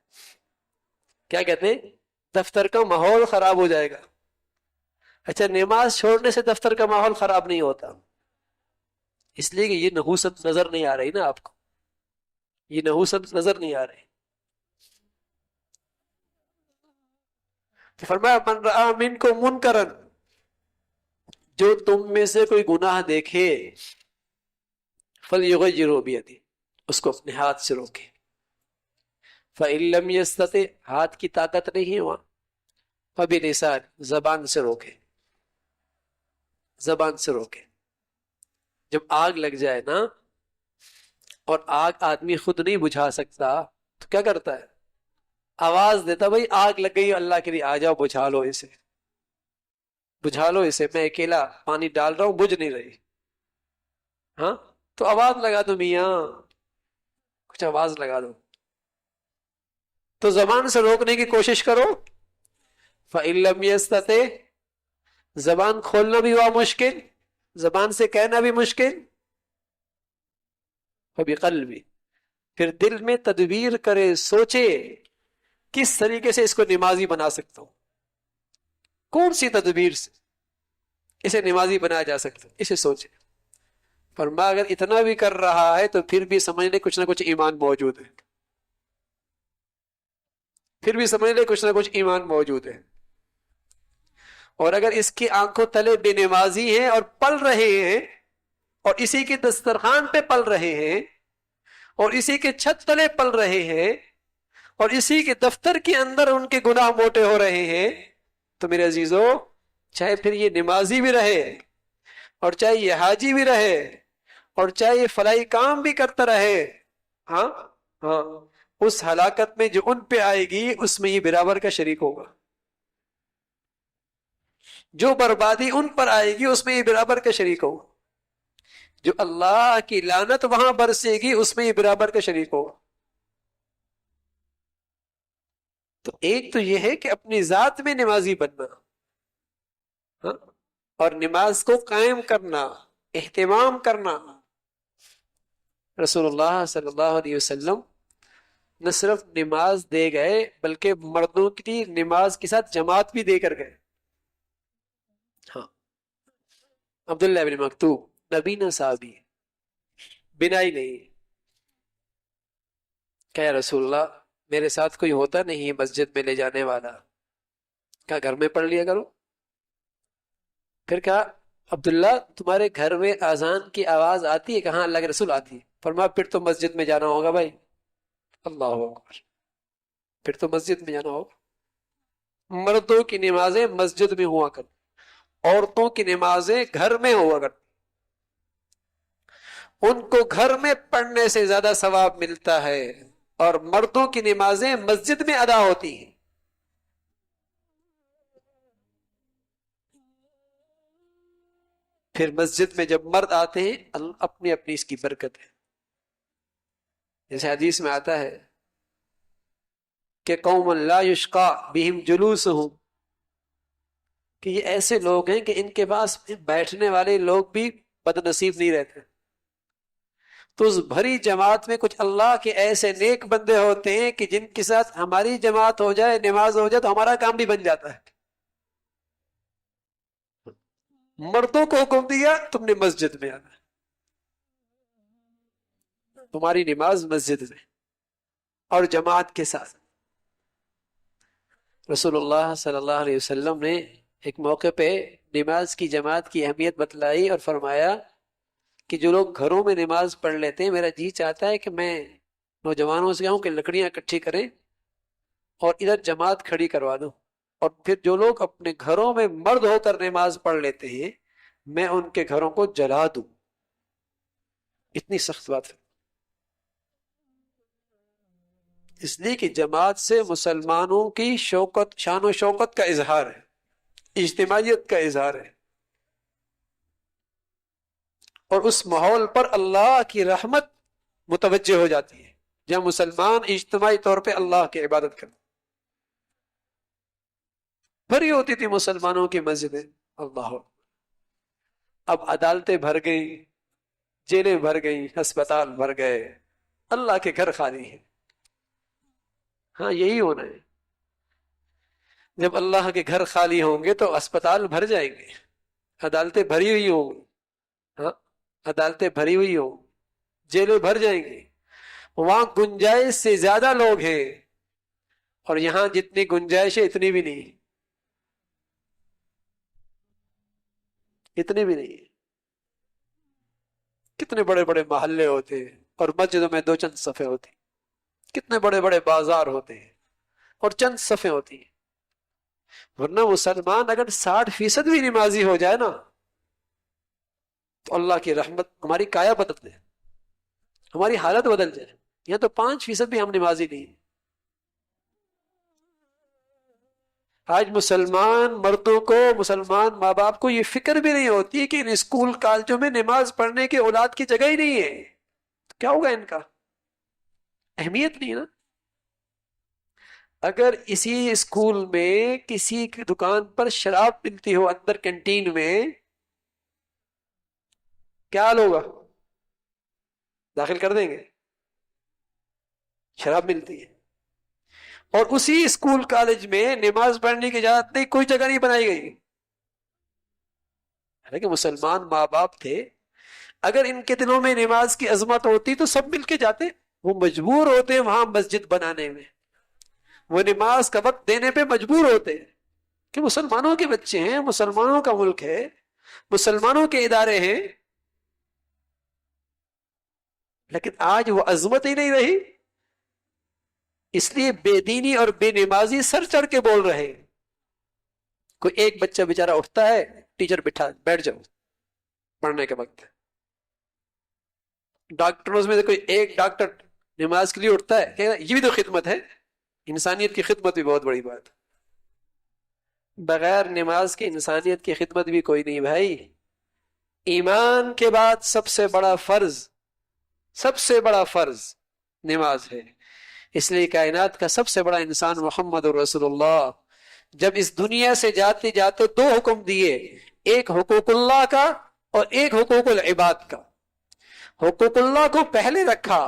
کیا کہتے ہیں؟ دفتر کا ماحول خراب ہو جائے گا. اچھا، نماز چھوڑنے سے دفتر کا ماحول خراب نہیں ہوتا، اس لیے کہ یہ نحوست نظر نہیں آ رہی نا آپ کو، یہ نحوست نظر نہیں آ رہی. فرمایا من رآ منکم منکرن، جو تم میں سے کوئی گناہ دیکھے، فلیغیرہ بیدہ، اس کو اپنے ہاتھ سے روکے. فإن لم یستطع، ہاتھ کی طاقت نہیں ہوا، فبلسان، زبان سے روکے، زبان سے روکے. جب آگ لگ جائے نا، اور آگ آدمی خود نہیں بجھا سکتا تو کیا کرتا ہے؟ آواز دیتا، بھائی آگ لگ گئی، اللہ کے لیے آ جاؤ بجھا لو اسے، بجھا لو اسے، میں اکیلا پانی ڈال رہا ہوں بجھ نہیں رہی. ہاں تو آواز لگا دو میاں، کچھ آواز لگا دو. تو زبان سے روکنے کی کوشش کرو. فإن لم یستطع، زبان کھولنا بھی ہوا مشکل، زبان سے کہنا بھی مشکل، فبقلبی، پھر دل میں تدبیر کرے، سوچے کس طریقے سے اس کو نمازی بنا سکتا ہوں، کون سی تدبیر سے اسے نمازی بنایا جا سکتا ہے، اسے سوچے. فرمایا اگر اتنا بھی کر رہا ہے تو پھر بھی سمجھ لے کچھ نہ کچھ ایمان موجود ہے، پھر بھی سمجھ لے کچھ نہ کچھ ایمان موجود ہے. اور اگر اس کی آنکھوں تلے بے نمازی ہیں اور پل رہے ہیں، اور اسی کے دسترخوان پہ پل رہے ہیں، اور اسی کے چھت تلے پل رہے ہیں، اور اسی کے دفتر کے اندر ان کے گناہ موٹے ہو رہے ہیں، تو میرے عزیزو، چاہے پھر یہ نمازی بھی رہے، اور چاہے یہ حاجی بھی رہے، اور چاہے یہ فلاحی کام بھی کرتا رہے، ہاں ہاں، اس ہلاکت میں جو ان پہ آئے گی اس میں یہ برابر کا شریک ہوگا. جو بربادی ان پر آئے گی اس میں یہ برابر کا شریک ہوگا. جو اللہ کی لعنت وہاں برسے گی اس میں یہ برابر کا شریک ہوگا. تو ایک تو یہ ہے کہ اپنی ذات میں نمازی بننا، ہاں، اور نماز کو قائم کرنا، اہتمام کرنا. رسول اللہ صلی اللہ علیہ وسلم نہ صرف نماز دے گئے بلکہ مردوں کی نماز کے ساتھ جماعت بھی دے کر گئے. ہاں، عبداللہ بن مکتوم نبی نہ صحابی، بنا ہی نہیں. کہ یا رسول اللہ میرے ساتھ کوئی ہوتا نہیں مسجد میں لے جانے والا، کیا گھر میں پڑھ لیا کرو. پھر کہا عبداللہ تمہارے گھر میں اذان کی آواز آتی ہے؟ کہاں اللہ کے رسول آتی ہے. فرمایا پھر تو مسجد میں جانا ہوگا بھائی. اللہ اکبر، پھر تو مسجد میں جانا ہوگا. مردوں کی نمازیں مسجد میں ہوا کر، عورتوں کی نمازیں گھر میں ہوا کر. ان کو گھر میں پڑھنے سے زیادہ ثواب ملتا ہے، اور مردوں کی نمازیں مسجد میں ادا ہوتی ہیں. پھر مسجد میں جب مرد آتے ہیں اپنی اپنی اس کی برکت ہے. جیسے حدیث میں آتا ہے کہ قوم لا یشقى بہم جلوسہم، کہ یہ ایسے لوگ ہیں کہ ان کے پاس بیٹھنے والے لوگ بھی بد نصیب نہیں رہتے. تو اس بھری جماعت میں کچھ اللہ کے ایسے نیک بندے ہوتے ہیں کہ جن کے ساتھ ہماری جماعت ہو جائے، نماز ہو جائے تو ہمارا کام بھی بن جاتا ہے. مردوں کو حکم دیا تم نے مسجد میں آنا، تمہاری نماز مسجد میں اور جماعت کے ساتھ. رسول اللہ صلی اللہ علیہ وسلم نے ایک موقع پہ نماز کی جماعت کی اہمیت بتلائی اور فرمایا کہ جو لوگ گھروں میں نماز پڑھ لیتے ہیں، میرا جی چاہتا ہے کہ میں نوجوانوں سے کہوں کہ لکڑیاں اکٹھی کریں اور ادھر جماعت کھڑی کروا دوں، اور پھر جو لوگ اپنے گھروں میں مرد ہو کر نماز پڑھ لیتے ہیں میں ان کے گھروں کو جلا دوں. اتنی سخت بات ہے. اس لیے کہ جماعت سے مسلمانوں کی شوکت، شان و شوکت کا اظہار ہے، اجتماعیت کا اظہار ہے، اور اس ماحول پر اللہ کی رحمت متوجہ ہو جاتی ہے جہاں مسلمان اجتماعی طور پہ اللہ کی عبادت کرتے. بھری ہوتی تھی مسلمانوں کی مسجدیں، اللہ. اب عدالتیں بھر گئی، جیلیں بھر گئی، ہسپتال بھر گئے، اللہ کے گھر خالی ہیں. ہاں یہی ہونا ہے. جب اللہ کے گھر خالی ہوں گے تو اسپتال بھر جائیں گے، عدالتیں بھری ہوئی ہوں گی. ہاں عدالتیں بھری ہوئی ہوں، جیلیں بھر جائیں گی. وہاں گنجائش سے زیادہ لوگ ہیں، اور یہاں جتنی گنجائش ہے اتنی بھی نہیں، اتنی بھی نہیں. کتنے بڑے بڑے محلے ہوتے ہیں اور مسجدوں میں 2 چند صفیں ہوتی ہیں. کتنے بڑے بڑے بازار ہوتے ہیں اور چند صفیں ہوتی ہیں. ورنہ مسلمان اگر 60% بھی نمازی ہو جائے نا تو اللہ کی رحمت ہماری کایا بدل دے، ہماری حالت بدل جائے. یہ تو 5% بھی ہم نمازی نہیں ہیں. آج مسلمان مردوں کو، مسلمان ماں باپ کو یہ فکر بھی نہیں ہوتی کہ ان اسکول کالجوں میں نماز پڑھنے کے اولاد کی جگہ ہی نہیں ہے. کیا ہوگا ان کا؟ اہمیت نہیں نا. اگر اسی اسکول میں کسی کی دکان پر شراب ملتی ہو اندر کینٹین میں، کیا حال ہوگا؟ داخل کر دیں گے. شراب ملتی ہے اور اسی اسکول کالج میں نماز پڑھنے کی اجازت نہیں، کوئی جگہ نہیں بنائی گئی. حالانکہ مسلمان ماں باپ تھے، اگر ان کے دلوں میں نماز کی عظمت ہوتی تو سب مل کے جاتے. وہ مجبور ہوتے ہیں وہاں مسجد بنانے میں، وہ نماز کا وقت دینے پہ مجبور ہوتے ہیں کہ مسلمانوں کے بچے ہیں، مسلمانوں کا ملک ہے، مسلمانوں کے ادارے ہیں. لیکن آج وہ عظمت ہی نہیں رہی، اس لیے بے دینی اور بے نمازی سر چڑھ کے بول رہے ہیں. کوئی ایک بچہ بیچارہ اٹھتا ہے، ٹیچر بیٹھ جاؤ پڑھنے کے وقت. ڈاکٹروں میں سے کوئی ایک ڈاکٹر نماز کے لیے اٹھتا ہے کہ یہ بھی تو خدمت ہے. انسانیت کی خدمت بھی بہت بڑی بات. بغیر نماز کے انسانیت کی خدمت بھی کوئی نہیں بھائی. ایمان کے بعد سب سے بڑا فرض نماز ہے. اس لیے کائنات کا سب سے بڑا انسان محمد رسول اللہ جب اس دنیا سے جاتے جاتے 2 حکم دیے، ایک حقوق اللہ کا اور ایک حقوق العباد کا. حقوق اللہ کو پہلے رکھا،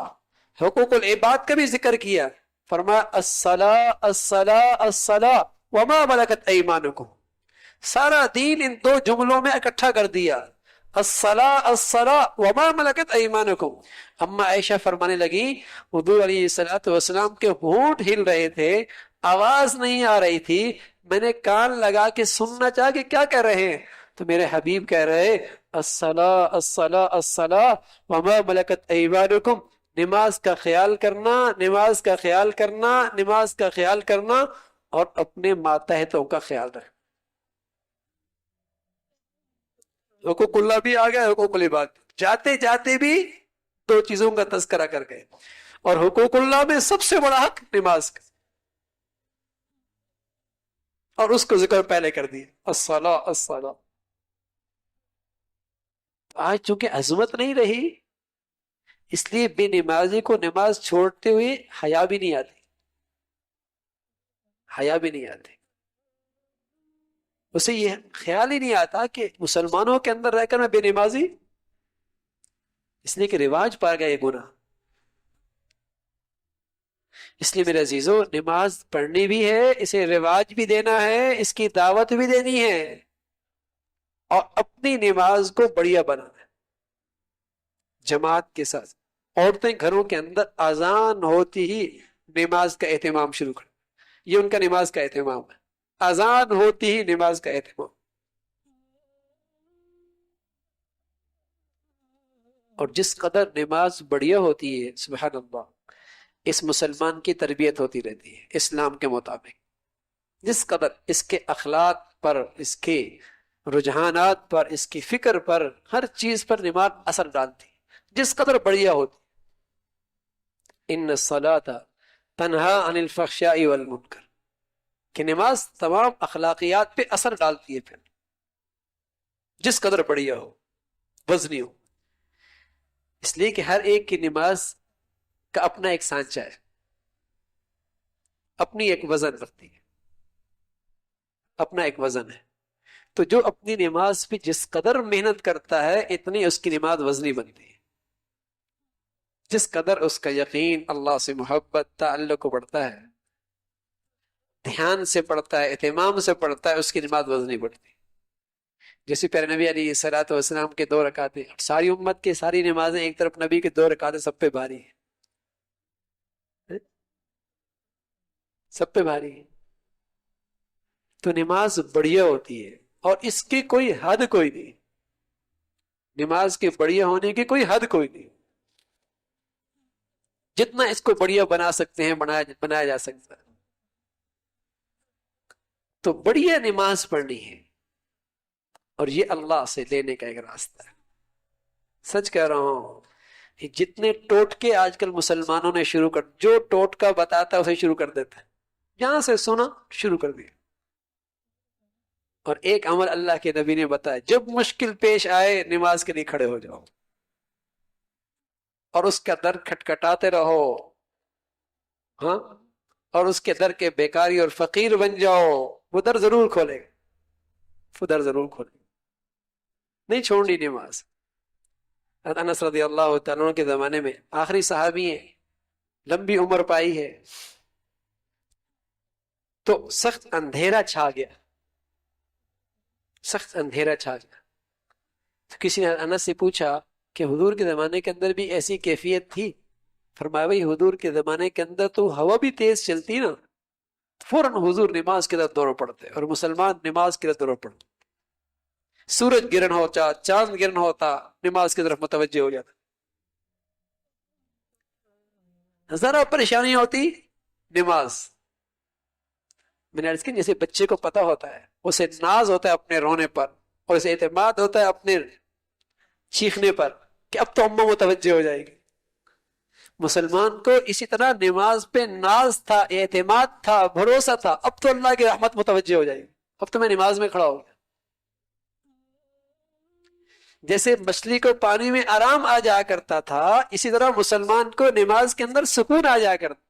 حقوق العباد کا بھی ذکر کیا. فرمایا الصلاۃ الصلاۃ الصلاۃ وما ملکت ایمانکم. سارا دین ان 2 جملوں میں اکٹھا کر دیا، الصلاۃ الصلاۃ وما ملکت ایمانکم. اما عائشہ فرمانے لگی حضور علیہ الصلوۃ والسلام کے ہونٹ ہل رہے تھے، آواز نہیں آ رہی تھی، میں نے کان لگا کے سننا چاہا کہ کیا کہہ رہے ہیں، تو میرے حبیب کہہ رہے الصلاۃ الصلاۃ الصلاۃ وما ملکت ایمانکم. نماز کا خیال کرنا، نماز کا خیال کرنا، نماز کا خیال کرنا، اور اپنے ماتحتوں کا خیال رکھنا. حقوق اللہ بھی آ گیا، حقوق العباد جاتے جاتے بھی 2 چیزوں کا تذکرہ کر گئے. اور حقوق اللہ میں سب سے بڑا حق نماز کا، اور اس کو ذکر پہلے کر دیا الصلاۃ الصلاۃ. آج چونکہ عظمت نہیں رہی، اس لیے بے نمازی کو نماز چھوڑتے ہوئے حیا بھی نہیں آتی، حیا بھی نہیں آتی. اسے یہ خیال ہی نہیں آتا کہ مسلمانوں کے اندر رہ کر میں بے نمازی، اس لیے کہ رواج پا گیا یہ گناہ. اس لیے میرے عزیزو، نماز پڑھنی بھی ہے، اسے رواج بھی دینا ہے، اس کی دعوت بھی دینی ہے، اور اپنی نماز کو بڑھیا بنانا ہے جماعت کے ساتھ. عورتیں گھروں کے اندر اذان ہوتی ہی نماز کا اہتمام شروع کر، یہ ان کا نماز کا اہتمام ہے، اذان ہوتی ہی نماز کا اہتمام. اور جس قدر نماز بڑھیا ہوتی ہے سبحان اللہ، اس مسلمان کی تربیت ہوتی رہتی ہے اسلام کے مطابق. جس قدر اس کے اخلاق پر، اس کے رجحانات پر، اس کی فکر پر، ہر چیز پر نماز اثر ڈالتی، جس قدر بڑھیا ہوتی. ان الصلاۃ تنہا عن الفحشاء والمنکر، کہ نماز تمام اخلاقیات پہ اثر ڈالتی ہے پھر جس قدر بڑھیا ہو، وزنی ہو. اس لیے کہ ہر ایک کی نماز کا اپنا ایک سانچہ ہے، اپنی ایک وزن رکھتی ہے، اپنا ایک وزن ہے. تو جو اپنی نماز پہ جس قدر محنت کرتا ہے اتنی اس کی نماز وزنی بنتی ہے. جس قدر اس کا یقین، اللہ سے محبت، تعلق کو بڑھتا ہے، دھیان سے پڑھتا ہے، اہتمام سے پڑھتا ہے، اس کی نماز وزن نہیں پڑتی. جیسے پیارے نبی علیہ الصلوۃ والسلام کے 2 رکعتیں، ساری امت کی ساری نمازیں ایک طرف، نبی کے 2 رکعتیں سب پہ بھاری ہیں، سب پہ بھاری ہے. تو نماز بڑھیا ہوتی ہے، اور اس کی کوئی حد کوئی نہیں. نماز کے بڑھیا ہونے کی کوئی حد کوئی نہیں. جتنا اس کو بڑھیا بنا سکتے ہیں بنایا جا سکتا ہے. تو بڑھیا نماز پڑھنی ہے، اور یہ اللہ سے لینے کا ایک راستہ ہے. سچ کہہ رہا ہوں، یہ جتنے ٹوٹکے آج کل مسلمانوں نے شروع کر، جو ٹوٹکا بتاتا ہے اسے شروع کر دیتا ہے، جہاں سے سنا شروع کر دیا. اور ایک عمل اللہ کے نبی نے بتایا، جب مشکل پیش آئے نماز کے لیے کھڑے ہو جاؤ، اور اس کا در کھٹکھٹاتے رہو. ہاں، اور اس کے در کے بیکاری اور فقیر بن جاؤ، وہ در ضرور کھولے گا، وہ در ضرور کھولے گا. نہیں چھوڑنی نماز. حضرت انس رضی اللہ تعالیٰ عنہ کے زمانے میں آخری صحابی ہیں، لمبی عمر پائی ہے، تو سخت اندھیرا چھا گیا، سخت اندھیرا چھا گیا. تو کسی نے انس سے پوچھا کہ حضور کے زمانے کے اندر بھی ایسی کیفیت تھی؟ فرمایا بھائی حضور کے زمانے کے اندر تو ہوا بھی تیز چلتی نا، فوراً حضور نماز کی طرف دوڑ پڑتے، اور مسلمان نماز کی طرف دوڑ پڑتے. سورج گرہن ہوتا، چاند گرہن ہوتا، نماز کی طرف متوجہ ہو جاتا. ذرا پریشانی ہوتی، نماز. میں نے عرض کی جیسے بچے کو پتا ہوتا ہے، اسے ناز ہوتا ہے اپنے رونے پر، اور اسے اعتماد ہوتا ہے اپنے چیخنے پر کہ اب تو اماں متوجہ ہو جائے گی. مسلمان کو اسی طرح نماز پہ ناز تھا، اعتماد تھا، بھروسہ تھا، اب تو اللہ کی رحمت متوجہ ہو جائے گی، اب تو میں نماز میں کھڑا ہو گیا. جیسے مچھلی کو پانی میں آرام آ جایا کرتا تھا، اسی طرح مسلمان کو نماز کے اندر سکون آ جایا کرتا،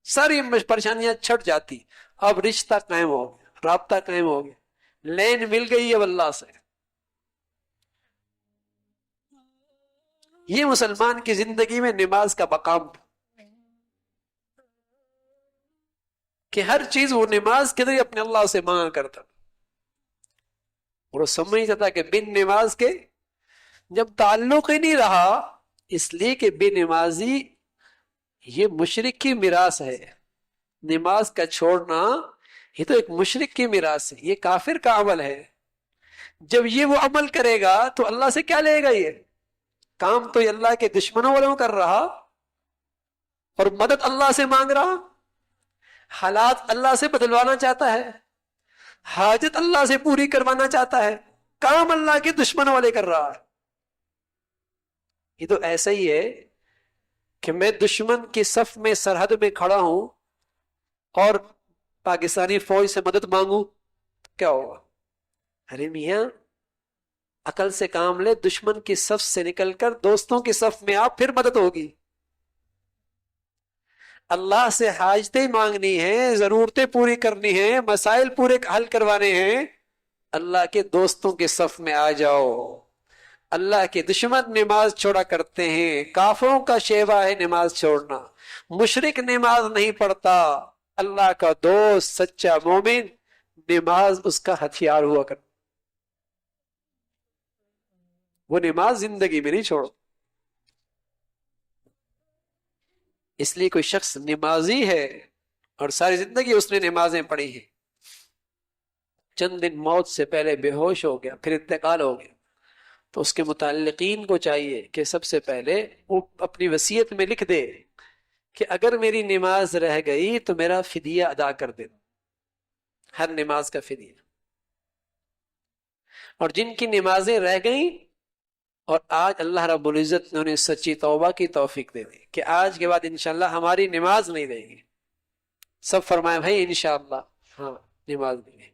ساری پریشانیاں چھٹ جاتی. اب رشتہ قائم ہو گیا، رابطہ قائم ہو گیا، لین مل گئی ہے اللہ سے. یہ مسلمان کی زندگی میں نماز کا مقام تھا کہ ہر چیز وہ نماز کے ذریعے اپنے اللہ سے مانگا کرتا، اور وہ سمجھتا تھا کہ بن نماز کے جب تعلق ہی نہیں رہا، اس لیے کہ بے نمازی یہ مشرک کی میراث ہے. نماز کا چھوڑنا یہ تو ایک مشرک کی میراث ہے، یہ کافر کا عمل ہے. جب یہ وہ عمل کرے گا تو اللہ سے کیا لے گا؟ یہ کام تو یہ اللہ کے دشمنوں والوں کر رہا، اور مدد اللہ سے مانگ رہا، حالات اللہ سے بدلوانا چاہتا ہے، حاجت اللہ سے پوری کروانا چاہتا ہے، کام اللہ کے دشمنوں والے کر رہا ہے. یہ تو ایسا ہی ہے کہ میں دشمن کی صف میں سرحد میں کھڑا ہوں اور پاکستانی فوج سے مدد مانگوں، کیا ہوگا؟ ارے میاں عقل سے کام لے، دشمن کی صف سے نکل کر دوستوں کی صف میں آپ، پھر مدد ہوگی. اللہ سے حاجتیں مانگنی ہیں، ضرورتیں پوری کرنی ہیں، مسائل پورے حل کروانے ہیں، اللہ کے دوستوں کے صف میں آ جاؤ. اللہ کے دشمن نماز چھوڑا کرتے ہیں، کافروں کا شیوا ہے نماز چھوڑنا. مشرک نماز نہیں پڑھتا، اللہ کا دوست سچا مومن نماز اس کا ہتھیار ہوا کرتا، وہ نماز زندگی میں نہیں چھوڑ. اس لیے کوئی شخص نمازی ہے اور ساری زندگی اس نے نمازیں پڑھی ہیں، چند دن موت سے پہلے بے ہوش ہو گیا، پھر انتقال ہو گیا، تو اس کے متعلقین کو چاہیے کہ سب سے پہلے وہ اپنی وصیت میں لکھ دے کہ اگر میری نماز رہ گئی تو میرا فدیہ ادا کر دے، ہر نماز کا فدیہ. اور جن کی نمازیں رہ گئیں اور آج اللہ رب العزت نے انہیں سچی توبہ کی توفیق دے دی کہ آج کے بعد انشاءاللہ ہماری نماز نہیں رہے گی، سب فرمائے بھائی انشاءاللہ ہاں نماز نہیں رہے،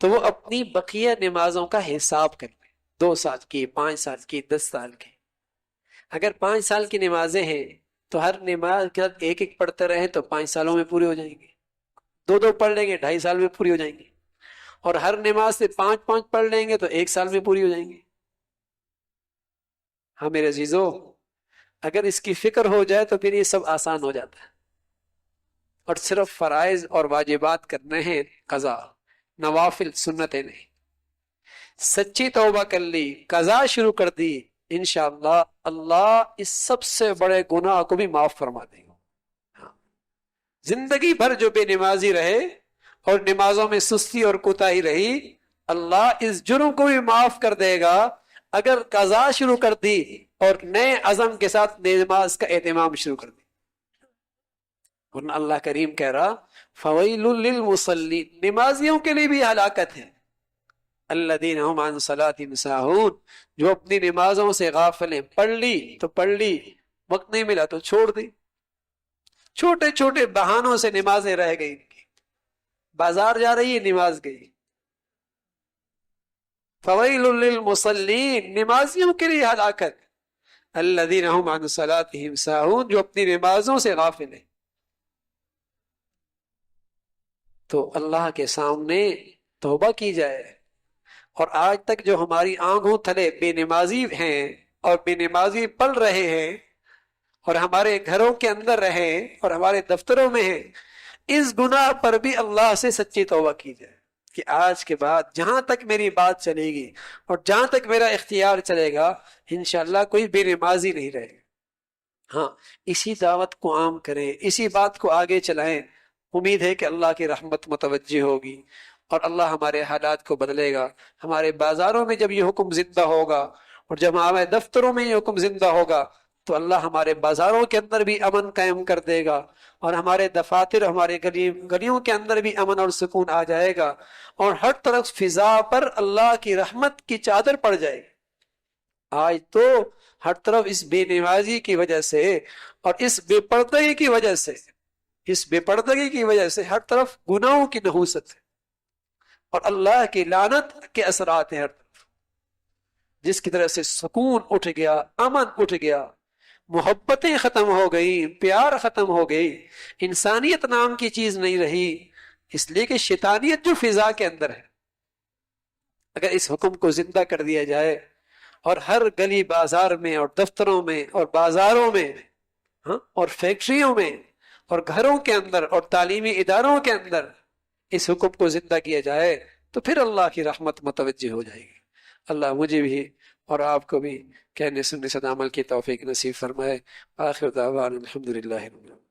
تو وہ اپنی بقیہ نمازوں کا حساب کر لیں، 2 سال کی، 5 سال کی، 10 سال کی. اگر 5 سال کی نمازیں ہیں تو ہر نماز کے ساتھ ایک ایک پڑھتے رہیں تو 5 سالوں میں پوری ہو جائیں گی. 2 پڑھ لیں گے 2.5 سال میں پوری ہو جائیں گی، اور ہر نماز سے 5 پڑھ لیں گے تو 1 سال میں پوری ہو جائیں گی. ہاں میرے عزیزو، اگر اس کی فکر ہو جائے تو پھر یہ سب آسان ہو جاتا ہے، اور صرف فرائض اور واجبات کرنے ہیں، قضا نوافل سنتیں نہیں. سچی توبہ کر لی، قضا شروع کر دی، انشاءاللہ اللہ اس سب سے بڑے گناہ کو بھی معاف فرما دے گا. ہاں. زندگی بھر جو بے نمازی رہے اور نمازوں میں سستی اور کوتاہی رہی، اللہ اس جرم کو بھی معاف کر دے گا اگر قضا شروع کر دی اور نئے عزم کے ساتھ نماز کا اہتمام شروع کر دی. ورنہ اللہ کریم کہہ رہا فویل للمصلین، نمازیوں کے لیے بھی ہلاکت ہے، الذین هم عن صلاتهم ساہون، جو اپنی نمازوں سے غافل ہیں. پڑھ لی تو پڑھ لی، وقت نہیں ملا تو چھوڑ دی. چھوٹے چھوٹے بہانوں سے نمازیں رہ گئی، بازار جا رہی ہے نماز گئی. فویل للمصلین، نمازیوں کے لیے ہلاکت، الذین هم عن صلاتهم ساہون، جو اپنی نمازوں سے غافل ہیں. تو اللہ کے سامنے توبہ کی جائے. اور آج تک جو ہماری آنکھوں تھلے بے نمازی ہیں اور بے نمازی پل رہے ہیں اور ہمارے گھروں کے اندر رہے اور ہمارے دفتروں میں ہیں، اس گناہ پر بھی اللہ سے سچی توبہ کی جائے کہ آج کے بعد جہاں تک میری بات چلے گی اور جہاں تک میرا اختیار چلے گا انشاءاللہ کوئی بے نمازی نہیں رہے گا. ہاں، اسی دعوت کو عام کریں، اسی بات کو آگے چلائیں. امید ہے کہ اللہ کی رحمت متوجہ ہوگی اور اللہ ہمارے حالات کو بدلے گا. ہمارے بازاروں میں جب یہ حکم زندہ ہوگا اور جب ہمارے دفتروں میں یہ حکم زندہ ہوگا تو اللہ ہمارے بازاروں کے اندر بھی امن قائم کر دے گا، اور ہمارے دفاتر، ہمارے گلیوں کے اندر بھی امن اور سکون آ جائے گا، اور ہر طرف فضا پر اللہ کی رحمت کی چادر پڑ جائے گی. آج تو ہر طرف اس بے نمازی کی وجہ سے اور اس بے پردگی کی وجہ سے، اس بے پردگی کی وجہ سے ہر طرف گناہوں کی نحوست ہے اور اللہ کی لعنت کے اثرات ہیں ہر طرف، جس کی طرح سے سکون اٹھ گیا، امن اٹھ گیا، محبتیں ختم ہو گئی، پیار ختم ہو گئی، انسانیت نام کی چیز نہیں رہی، اس لیے کہ شیطانیت جو فضا کے اندر ہے. اگر اس حکم کو زندہ کر دیا جائے اور ہر گلی بازار میں اور دفتروں میں اور بازاروں میں اور فیکٹریوں میں اور گھروں کے اندر اور تعلیمی اداروں کے اندر اس حکم کو زندہ کیا جائے تو پھر اللہ کی رحمت متوجہ ہو جائے گی. اللہ مجھے بھی اور آپ کو بھی کہنے سننے سے عمل کی توفیق نصیب فرمائے. آخر دعوانا الحمدللہ رب العالمین.